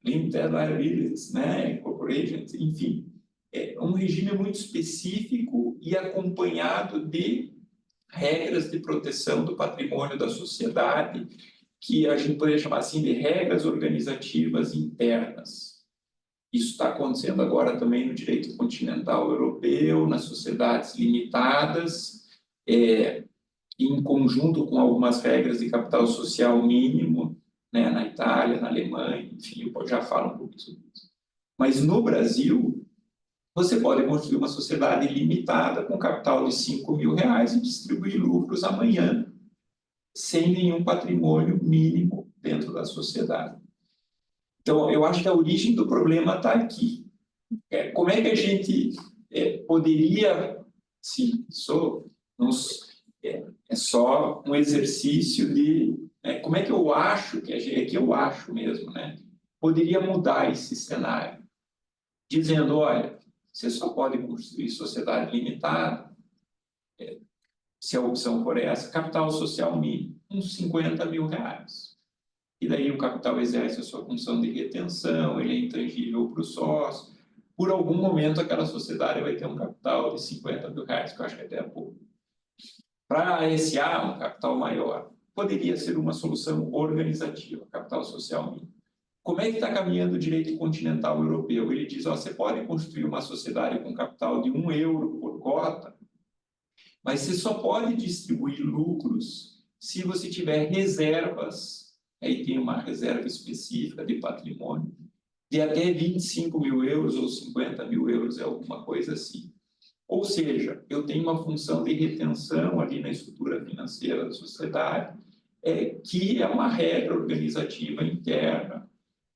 limited liabilities, né? Corporations, enfim. É um regime muito específico e acompanhado de regras de proteção do patrimônio da sociedade, que a gente poderia chamar assim de regras organizativas internas. Isso está acontecendo agora também no direito continental europeu, nas sociedades limitadas, em conjunto com algumas regras de capital social mínimo, né, na Itália, na Alemanha, enfim, eu já falo um pouco sobre isso. Mas no Brasil, você pode construir uma sociedade limitada com capital de R$5.000 e distribuir lucros amanhã, sem nenhum patrimônio mínimo dentro da sociedade. Então, eu acho que a origem do problema está aqui. Como é que a gente poderia... Sim, é só um exercício de... como é que eu acho que a gente... É que eu acho mesmo, né? Poderia mudar esse cenário, dizendo, olha, você só pode construir sociedade limitada, se a opção for essa, capital social mínimo, uns R$50.000. E daí o capital exerce a sua função de retenção, ele é intangível para o sócio. Por algum momento, aquela sociedade vai ter um capital de R$50.000, que eu acho que até é pouco. Para a SA, um capital maior, poderia ser uma solução organizativa, capital social mínimo. Como é que está caminhando o direito continental europeu? Ele diz, você pode construir uma sociedade com capital de €1 por cota, mas você só pode distribuir lucros se você tiver reservas. Aí tem uma reserva específica de patrimônio, de até €25.000 ou €50.000, é alguma coisa assim. Ou seja, eu tenho uma função de retenção ali na estrutura financeira da sociedade, que é uma regra organizativa interna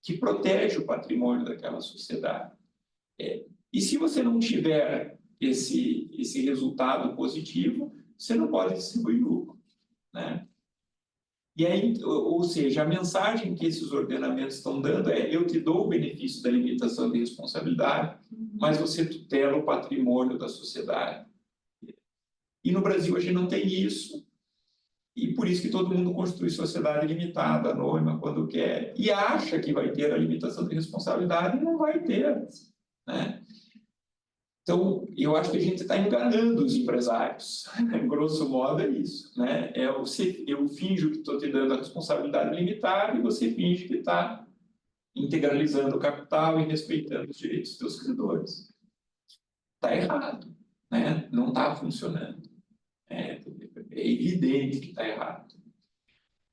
que protege o patrimônio daquela sociedade. E se você não tiver esse resultado positivo, você não pode distribuir lucro, né? E aí, ou seja, a mensagem que esses ordenamentos estão dando é: eu te dou o benefício da limitação de responsabilidade, mas você tutela o patrimônio da sociedade. E no Brasil a gente não tem isso, e por isso que todo mundo construi sociedade limitada, anônima, quando quer, e acha que vai ter a limitação de responsabilidade e não vai ter, né? Então, eu acho que a gente está enganando os empresários. Grosso modo é isso, né? Eu finjo que estou te dando a responsabilidade limitada e você finge que está integralizando o capital e respeitando os direitos dos seus credores. Está errado, né? Não está funcionando. É evidente que está errado.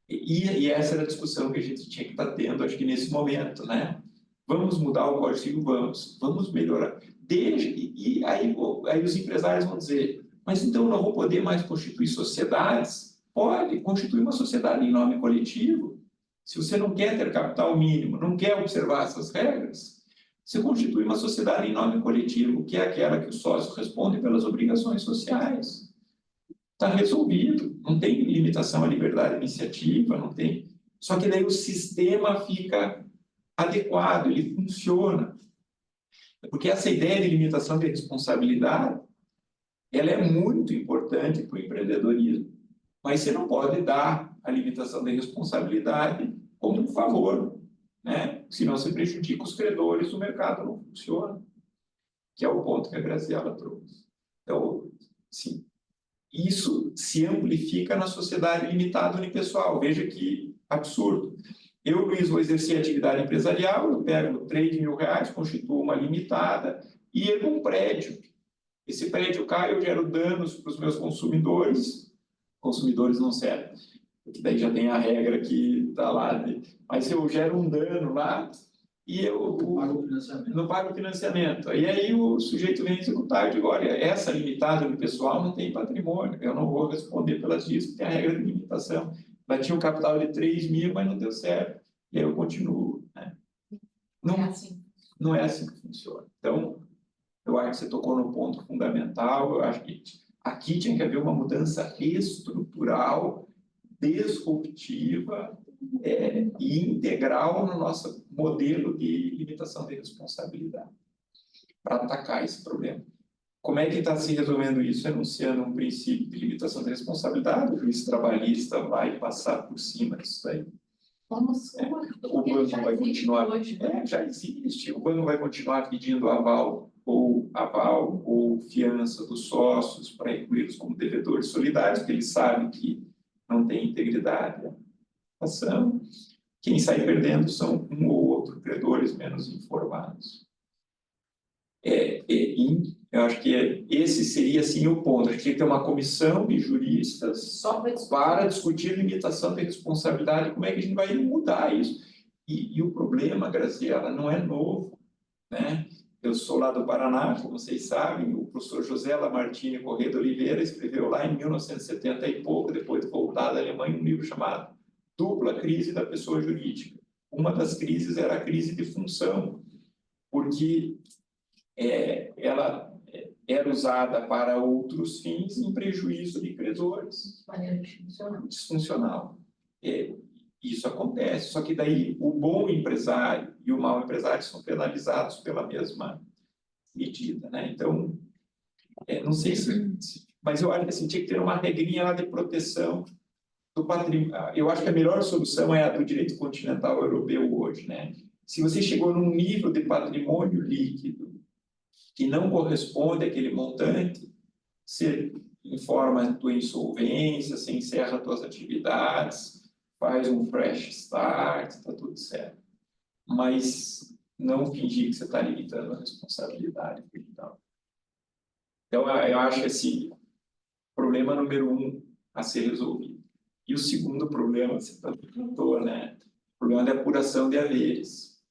E essa era a discussão que a gente tinha que estar tendo, acho que nesse momento, né? Vamos mudar o Código Civil? Vamos melhorar. E aí os empresários vão dizer, mas então eu não vou poder mais constituir sociedades? Pode, constituir uma sociedade em nome coletivo. Se você não quer ter capital mínimo, não quer observar essas regras, você constitui uma sociedade em nome coletivo, que é aquela que o sócio responde pelas obrigações sociais. Está resolvido, não tem limitação à liberdade de iniciativa, não tem. Só que daí o sistema fica adequado, ele funciona. Porque essa ideia de limitação de responsabilidade, ela é muito importante para o empreendedorismo. Mas você não pode dar a limitação de responsabilidade como um favor, né? Senão você prejudica os credores, o mercado não funciona. Que é o ponto que a Graziela trouxe. Então, sim, isso se amplifica na sociedade limitada unipessoal. Veja que absurdo. Eu, Luiz, vou exercer atividade empresarial, eu pego R$3.000, constituo uma limitada e ergo um prédio. Esse prédio cai, eu gero danos para os meus consumidores. Consumidores não servem, porque daí já tem a regra que está lá. Mas eu gero um dano lá e eu não pago o financiamento. E aí o sujeito vem executar e diz, olha, essa limitada no pessoal não tem patrimônio, eu não vou responder pelas dívidas, tem a regra de limitação. Ela tinha um capital de 3.000, mas não deu certo. E aí eu continuo. Né? Não é assim que funciona. Então, eu acho que você tocou no ponto fundamental. Eu acho que aqui tinha que haver uma mudança estrutural, disruptiva e integral no nosso modelo de limitação de responsabilidade para atacar esse problema. Como é que está se resolvendo isso? Enunciando um princípio de limitação de responsabilidade, o juiz trabalhista vai passar por cima disso aí. O banco vai continuar... já existe. O banco vai continuar pedindo aval ou fiança dos sócios para incluí-los como devedores solidários, porque ele sabe que não tem integridade a ação. Quem sai perdendo são um ou outro credores menos informados. Eu acho que esse seria assim o ponto. A gente tinha que ter uma comissão de juristas para discutir limitação de responsabilidade, como é que a gente vai mudar isso. E o problema, Graziela, não é novo, né? Eu sou lá do Paraná, como vocês sabem, o professor José Lamartine Corrêa de Oliveira escreveu lá em 1970 e pouco, depois de voltar da Alemanha, um livro chamado Dupla Crise da Pessoa Jurídica. Uma das crises era a crise de função, porque ela era usada para outros fins em prejuízo de credores. Maneira disfuncional. Isso acontece, só que daí o bom empresário e o mau empresário são penalizados pela mesma medida, né? Então, não sei mas eu acho que assim, tinha que ter uma regrinha lá de proteção do patrimônio. Eu acho que a melhor solução é a do direito continental europeu hoje, né? Se você chegou num nível de patrimônio líquido que não corresponde àquele montante, você informa a tua insolvência, você encerra as tuas atividades, faz um fresh start, está tudo certo. Mas não fingir que você está limitando a responsabilidade. Então, eu acho que assim, problema número 1 a ser resolvido. E o segundo problema, você perguntou, né? O problema da apuração de haveres.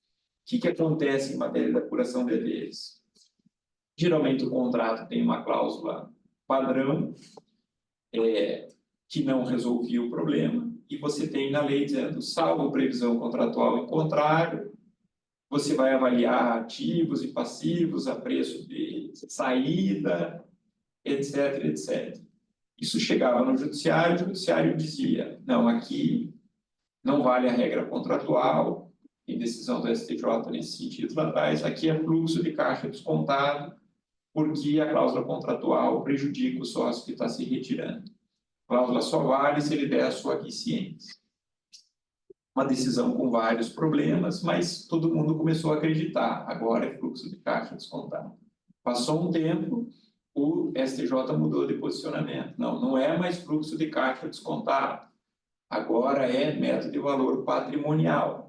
O que acontece em matéria de apuração de haveres? Geralmente o contrato tem uma cláusula padrão que não resolvia o problema, e você tem na lei dizendo, salvo previsão contratual em contrário, você vai avaliar ativos e passivos a preço de saída, etc, etc. Isso chegava no judiciário, o judiciário dizia, não, aqui não vale a regra contratual, tem decisão do STJ nesse sentido lá atrás, aqui é fluxo de caixa descontado, porque a cláusula contratual prejudica o sócio que está se retirando. A cláusula só vale se ele der a sua aquiescência. Uma decisão com vários problemas, mas todo mundo começou a acreditar. Agora é fluxo de caixa descontado. Passou um tempo, o STJ mudou de posicionamento. Não é mais fluxo de caixa descontado. Agora é método de valor patrimonial.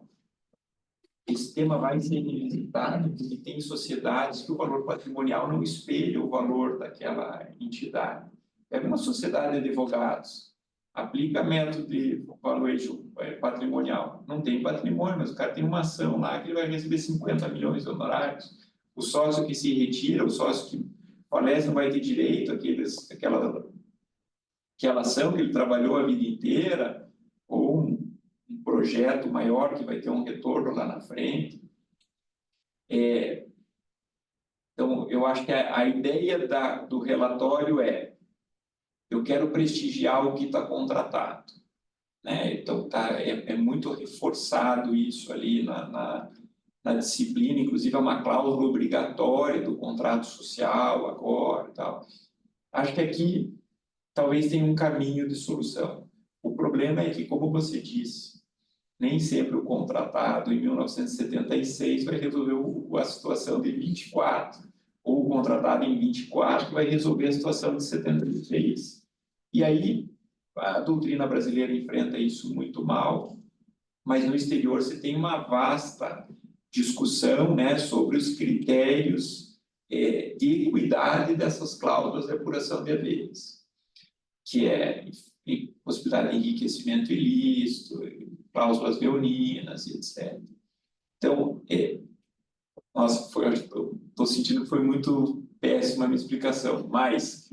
Esse tema vai ser revisitado, porque tem sociedades que o valor patrimonial não espelha o valor daquela entidade. É uma sociedade de advogados, aplica método de valuation patrimonial. Não tem patrimônio, mas o cara tem uma ação lá que ele vai receber 50 milhões de honorários. O sócio que se retira, o sócio que falece não vai ter direito àquela ação que ele trabalhou a vida inteira, ou um projeto maior que vai ter um retorno lá na frente. Então, eu acho que a ideia do relatório eu quero prestigiar o que está contratado, né? Então, é muito reforçado isso ali na disciplina, inclusive é uma cláusula obrigatória do contrato social agora e tal. Acho que aqui talvez tenha um caminho de solução. O problema é que, como você disse, nem sempre o contratado em 1976 vai resolver a situação de 24, ou o contratado em 24 vai resolver a situação de 76. E aí, a doutrina brasileira enfrenta isso muito mal, mas no exterior você tem uma vasta discussão, né, sobre os critérios de equidade dessas cláusulas de apuração de haveres, que é possibilidade de enriquecimento ilícito, cláusulas leoninas, etc. Então, estou sentindo que foi muito péssima a minha explicação, mas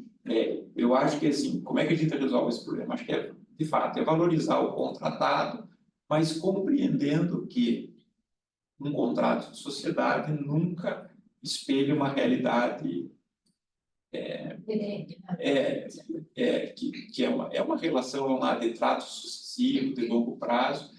eu acho que, assim, como é que a gente resolve esse problema? Acho que, de fato, é valorizar o contratado, mas compreendendo que um contrato de sociedade nunca espelha uma realidade que é uma relação de trato sucessivo, de longo prazo,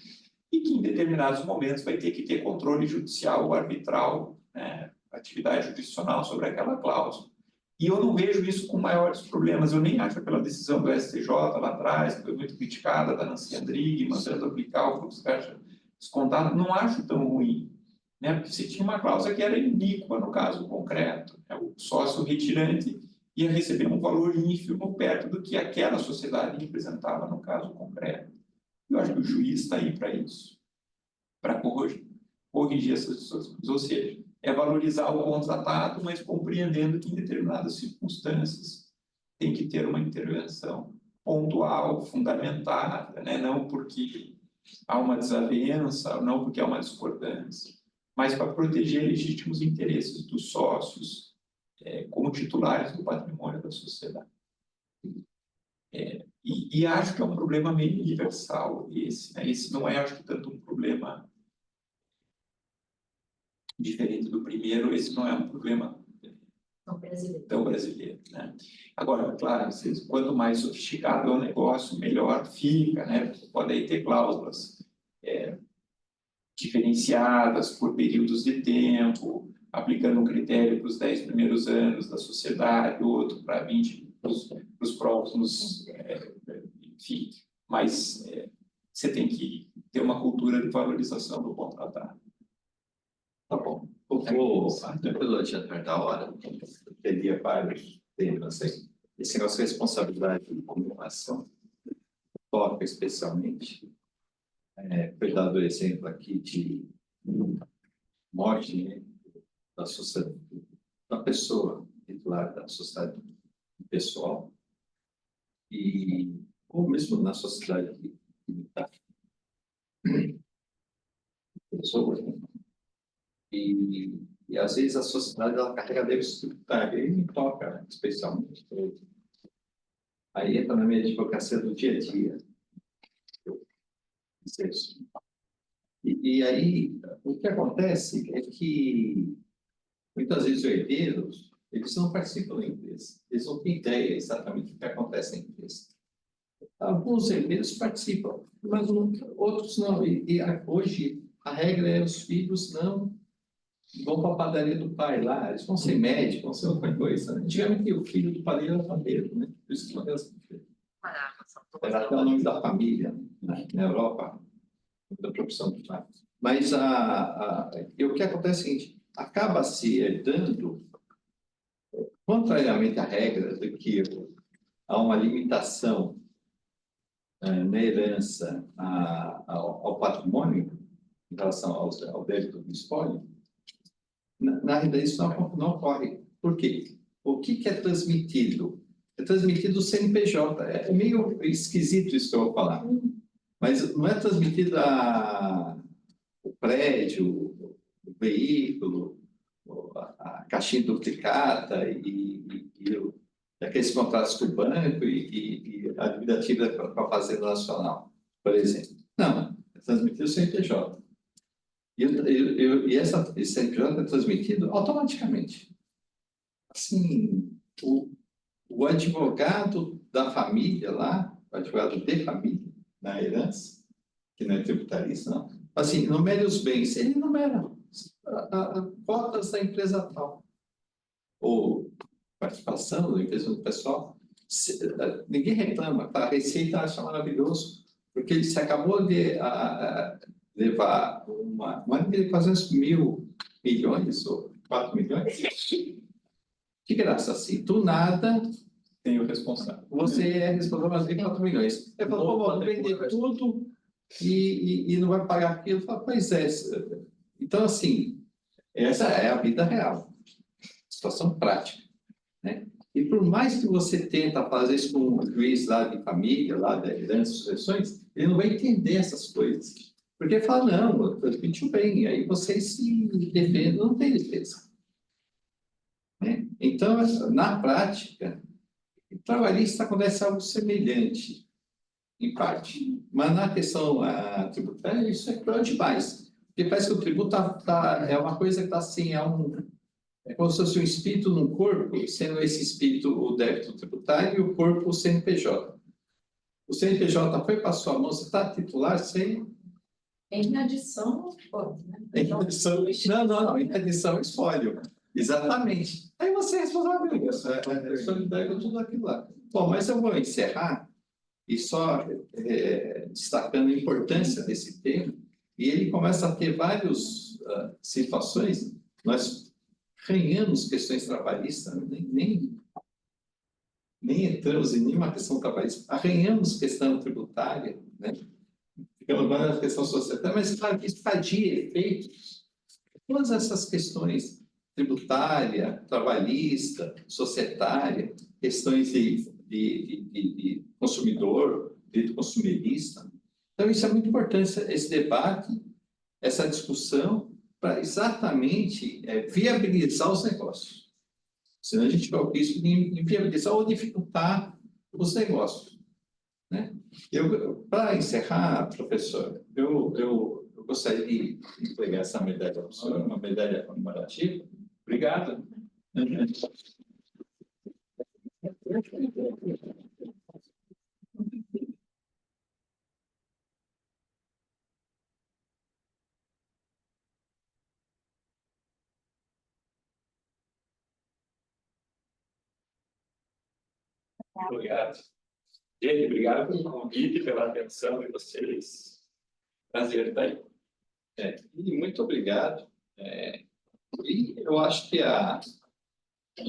e que em determinados momentos vai ter que ter controle judicial ou arbitral, né, atividade jurisdicional sobre aquela cláusula. E eu não vejo isso com maiores problemas. Eu nem acho aquela decisão do STJ lá atrás, que foi muito criticada, da Nancy Andrighi, mandando aplicar o fluxo de caixa descontado, não acho tão ruim, né? Porque você tinha uma cláusula que era iníqua no caso concreto, né? O sócio retirante ia receber um valor ínfimo perto do que aquela sociedade representava no caso concreto. Eu acho que o juiz está aí para isso, para corrigir essas situações. Ou seja, é valorizar o contratado, mas compreendendo que em determinadas circunstâncias tem que ter uma intervenção pontual, fundamentada, né? Não porque há uma desavença, não porque há uma discordância, mas para proteger legítimos interesses dos sócios como titulares do patrimônio da sociedade. E acho que é um problema meio universal esse, né? Esse não é, acho que, tanto um problema diferente do primeiro, esse não é um problema tão brasileiro, né? Agora, claro, quanto mais sofisticado é o negócio, melhor fica, né? Você pode aí ter cláusulas diferenciadas por períodos de tempo, aplicando um critério para os 10 primeiros anos da sociedade, outro para 20 para os próximos, enfim. Mas você tem que ter uma cultura de valorização do contratado. Tá bom. Depois eu adiantar da hora, eu teria vários temas aí. Esse negócio de responsabilidade de comunicação toca especialmente. Foi dado o exemplo aqui de morte, né, da sociedade, da pessoa titular da sociedade pessoal, ou mesmo na sociedade limitada. Pessoas, né? E às vezes a sociedade ela carrega débitos tributários, e me toca, né, especialmente. Aí entra na minha advocacia do dia a dia. E aí, o que acontece é que, muitas vezes, os herdeiros, eles não participam da empresa. Eles não têm ideia exatamente do que acontece na empresa. Alguns herdeiros participam, mas outros não. E hoje, a regra é os filhos não vão para a padaria do pai lá, eles vão ser médicos, vão ser outra coisa. Antigamente, o filho do padeiro era padeiro, né? Por isso que era até o nome da família, né? Na Europa, da profissão do pai. Mas o que acontece é o seguinte, acaba se herdando, contrariamente à regra de que há uma limitação na herança ao patrimônio em relação ao débito do espólio, na realidade isso não ocorre. Por quê? O que é transmitido? É transmitido o CNPJ. É meio esquisito isso que eu vou falar. Mas não é transmitido o prédio, o veículo, a caixinha duplicata aqueles contratos com o banco e a dívida ativa com a Fazenda Nacional, por exemplo. Não, é transmitido o CNPJ. E esse CNPJ é transmitido automaticamente. Assim, o advogado da família lá, o advogado de família, na herança, que não é tributarista, não, assim, numere os bens, ele numera cotas da empresa tal, ou participação da empresa do pessoal. Ninguém reclama, tá? A Receita acha maravilhoso, porque ele se acabou de levar uma de 400 mil milhões, ou 4 milhões, de graça, assim, do nada, Tem o responsável. você é responsável por 4 milhões. Eu falo, vou vender tudo e não vai pagar aquilo. Eu falo, pois é. Então, assim, essa é a vida real, situação prática, né? E por mais que você tenta fazer isso com um juiz lá de família, lá de herança e sucessões, ele não vai entender essas coisas. Porque fala, não, eu transmitiu bem, aí vocês se defendem, não tem defesa. Né? Então, na prática, trabalhista acontece algo semelhante, em parte. Mas na questão tributária, isso é cruel demais. Porque parece que o tributo é uma coisa que está assim, é como se fosse um espírito num corpo, sendo esse espírito o débito tributário e o corpo o CNPJ. O CNPJ foi para a sua mão, você está titular sem... Em adição, pode, né? Em adição, não, em adição, espólio. Exatamente. Aí você é responsável por isso, é solidário com tudo aquilo lá. Bom, mas eu vou encerrar e só destacando a importância desse tema, e ele começa a ter várias situações. Nós ganhamos questões trabalhistas, nem entramos em nenhuma questão trabalhista, arranhamos questão tributária, né? Ficamos na questão societária, mas claro que estadia efeitos todas essas questões tributária, trabalhista, societária, questões de consumidor, direito consumerista. Então, isso é muito importante, esse debate, essa discussão, para exatamente viabilizar os negócios. Senão a gente corre o risco de inviabilizar ou dificultar os negócios. Né? Para encerrar, professor, eu gostaria de entregar essa medalha para o senhor, uma medalha comemorativa. Obrigado. Obrigado. Gente, obrigado pelo convite, pela atenção de vocês. Prazer estar aí. E muito obrigado. E eu acho que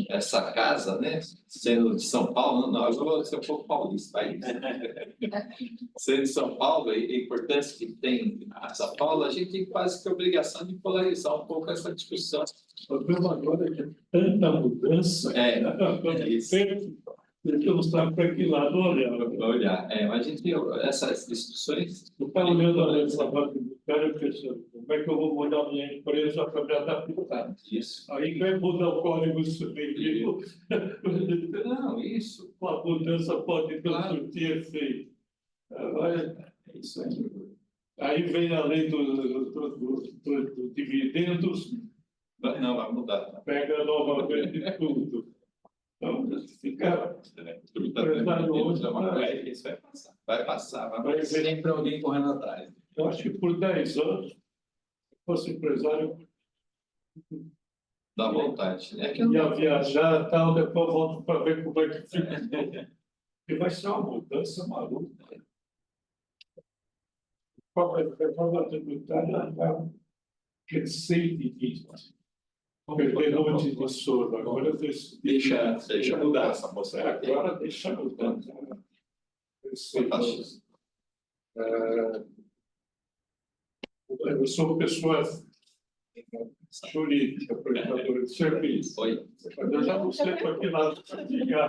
essa casa, né, sendo de São Paulo, não, eu vou ser um pouco paulista, aí. Sendo de São Paulo, e a importância que tem a São Paulo, a gente tem quase que a obrigação de polarizar um pouco essa discussão. O problema agora é que tanta mudança, Isso. que eu não sabe para que lado olhar. Mas a gente tem essas discussões. Eu estava olhando a lei de trabalho tributário e pensando, como é que eu vou mudar a minha empresa para me adaptar? Isso. Aí vai mudar o código civil. Não, isso. Uma mudança pode surtir efeito. É isso aí. Aí vem a lei dos dividendos, Não, vai mudar. pega novamente tudo. Então, fica... Isso vai passar. Vai Vai ser sempre alguém correndo atrás. Eu acho que por 10 anos, se fosse empresário, Dá vontade. ia viajar e tal, depois volto para ver como é que fica. E vai ser uma mudança maluca. A reforma tributária vai receita disso. Perder noite de sono. Agora Deixa mudar essa moça. Agora deixa mudar. Eu sou pessoa jurídica, prestadora de serviço. Oi. Mas eu já não sei para que lado ligar.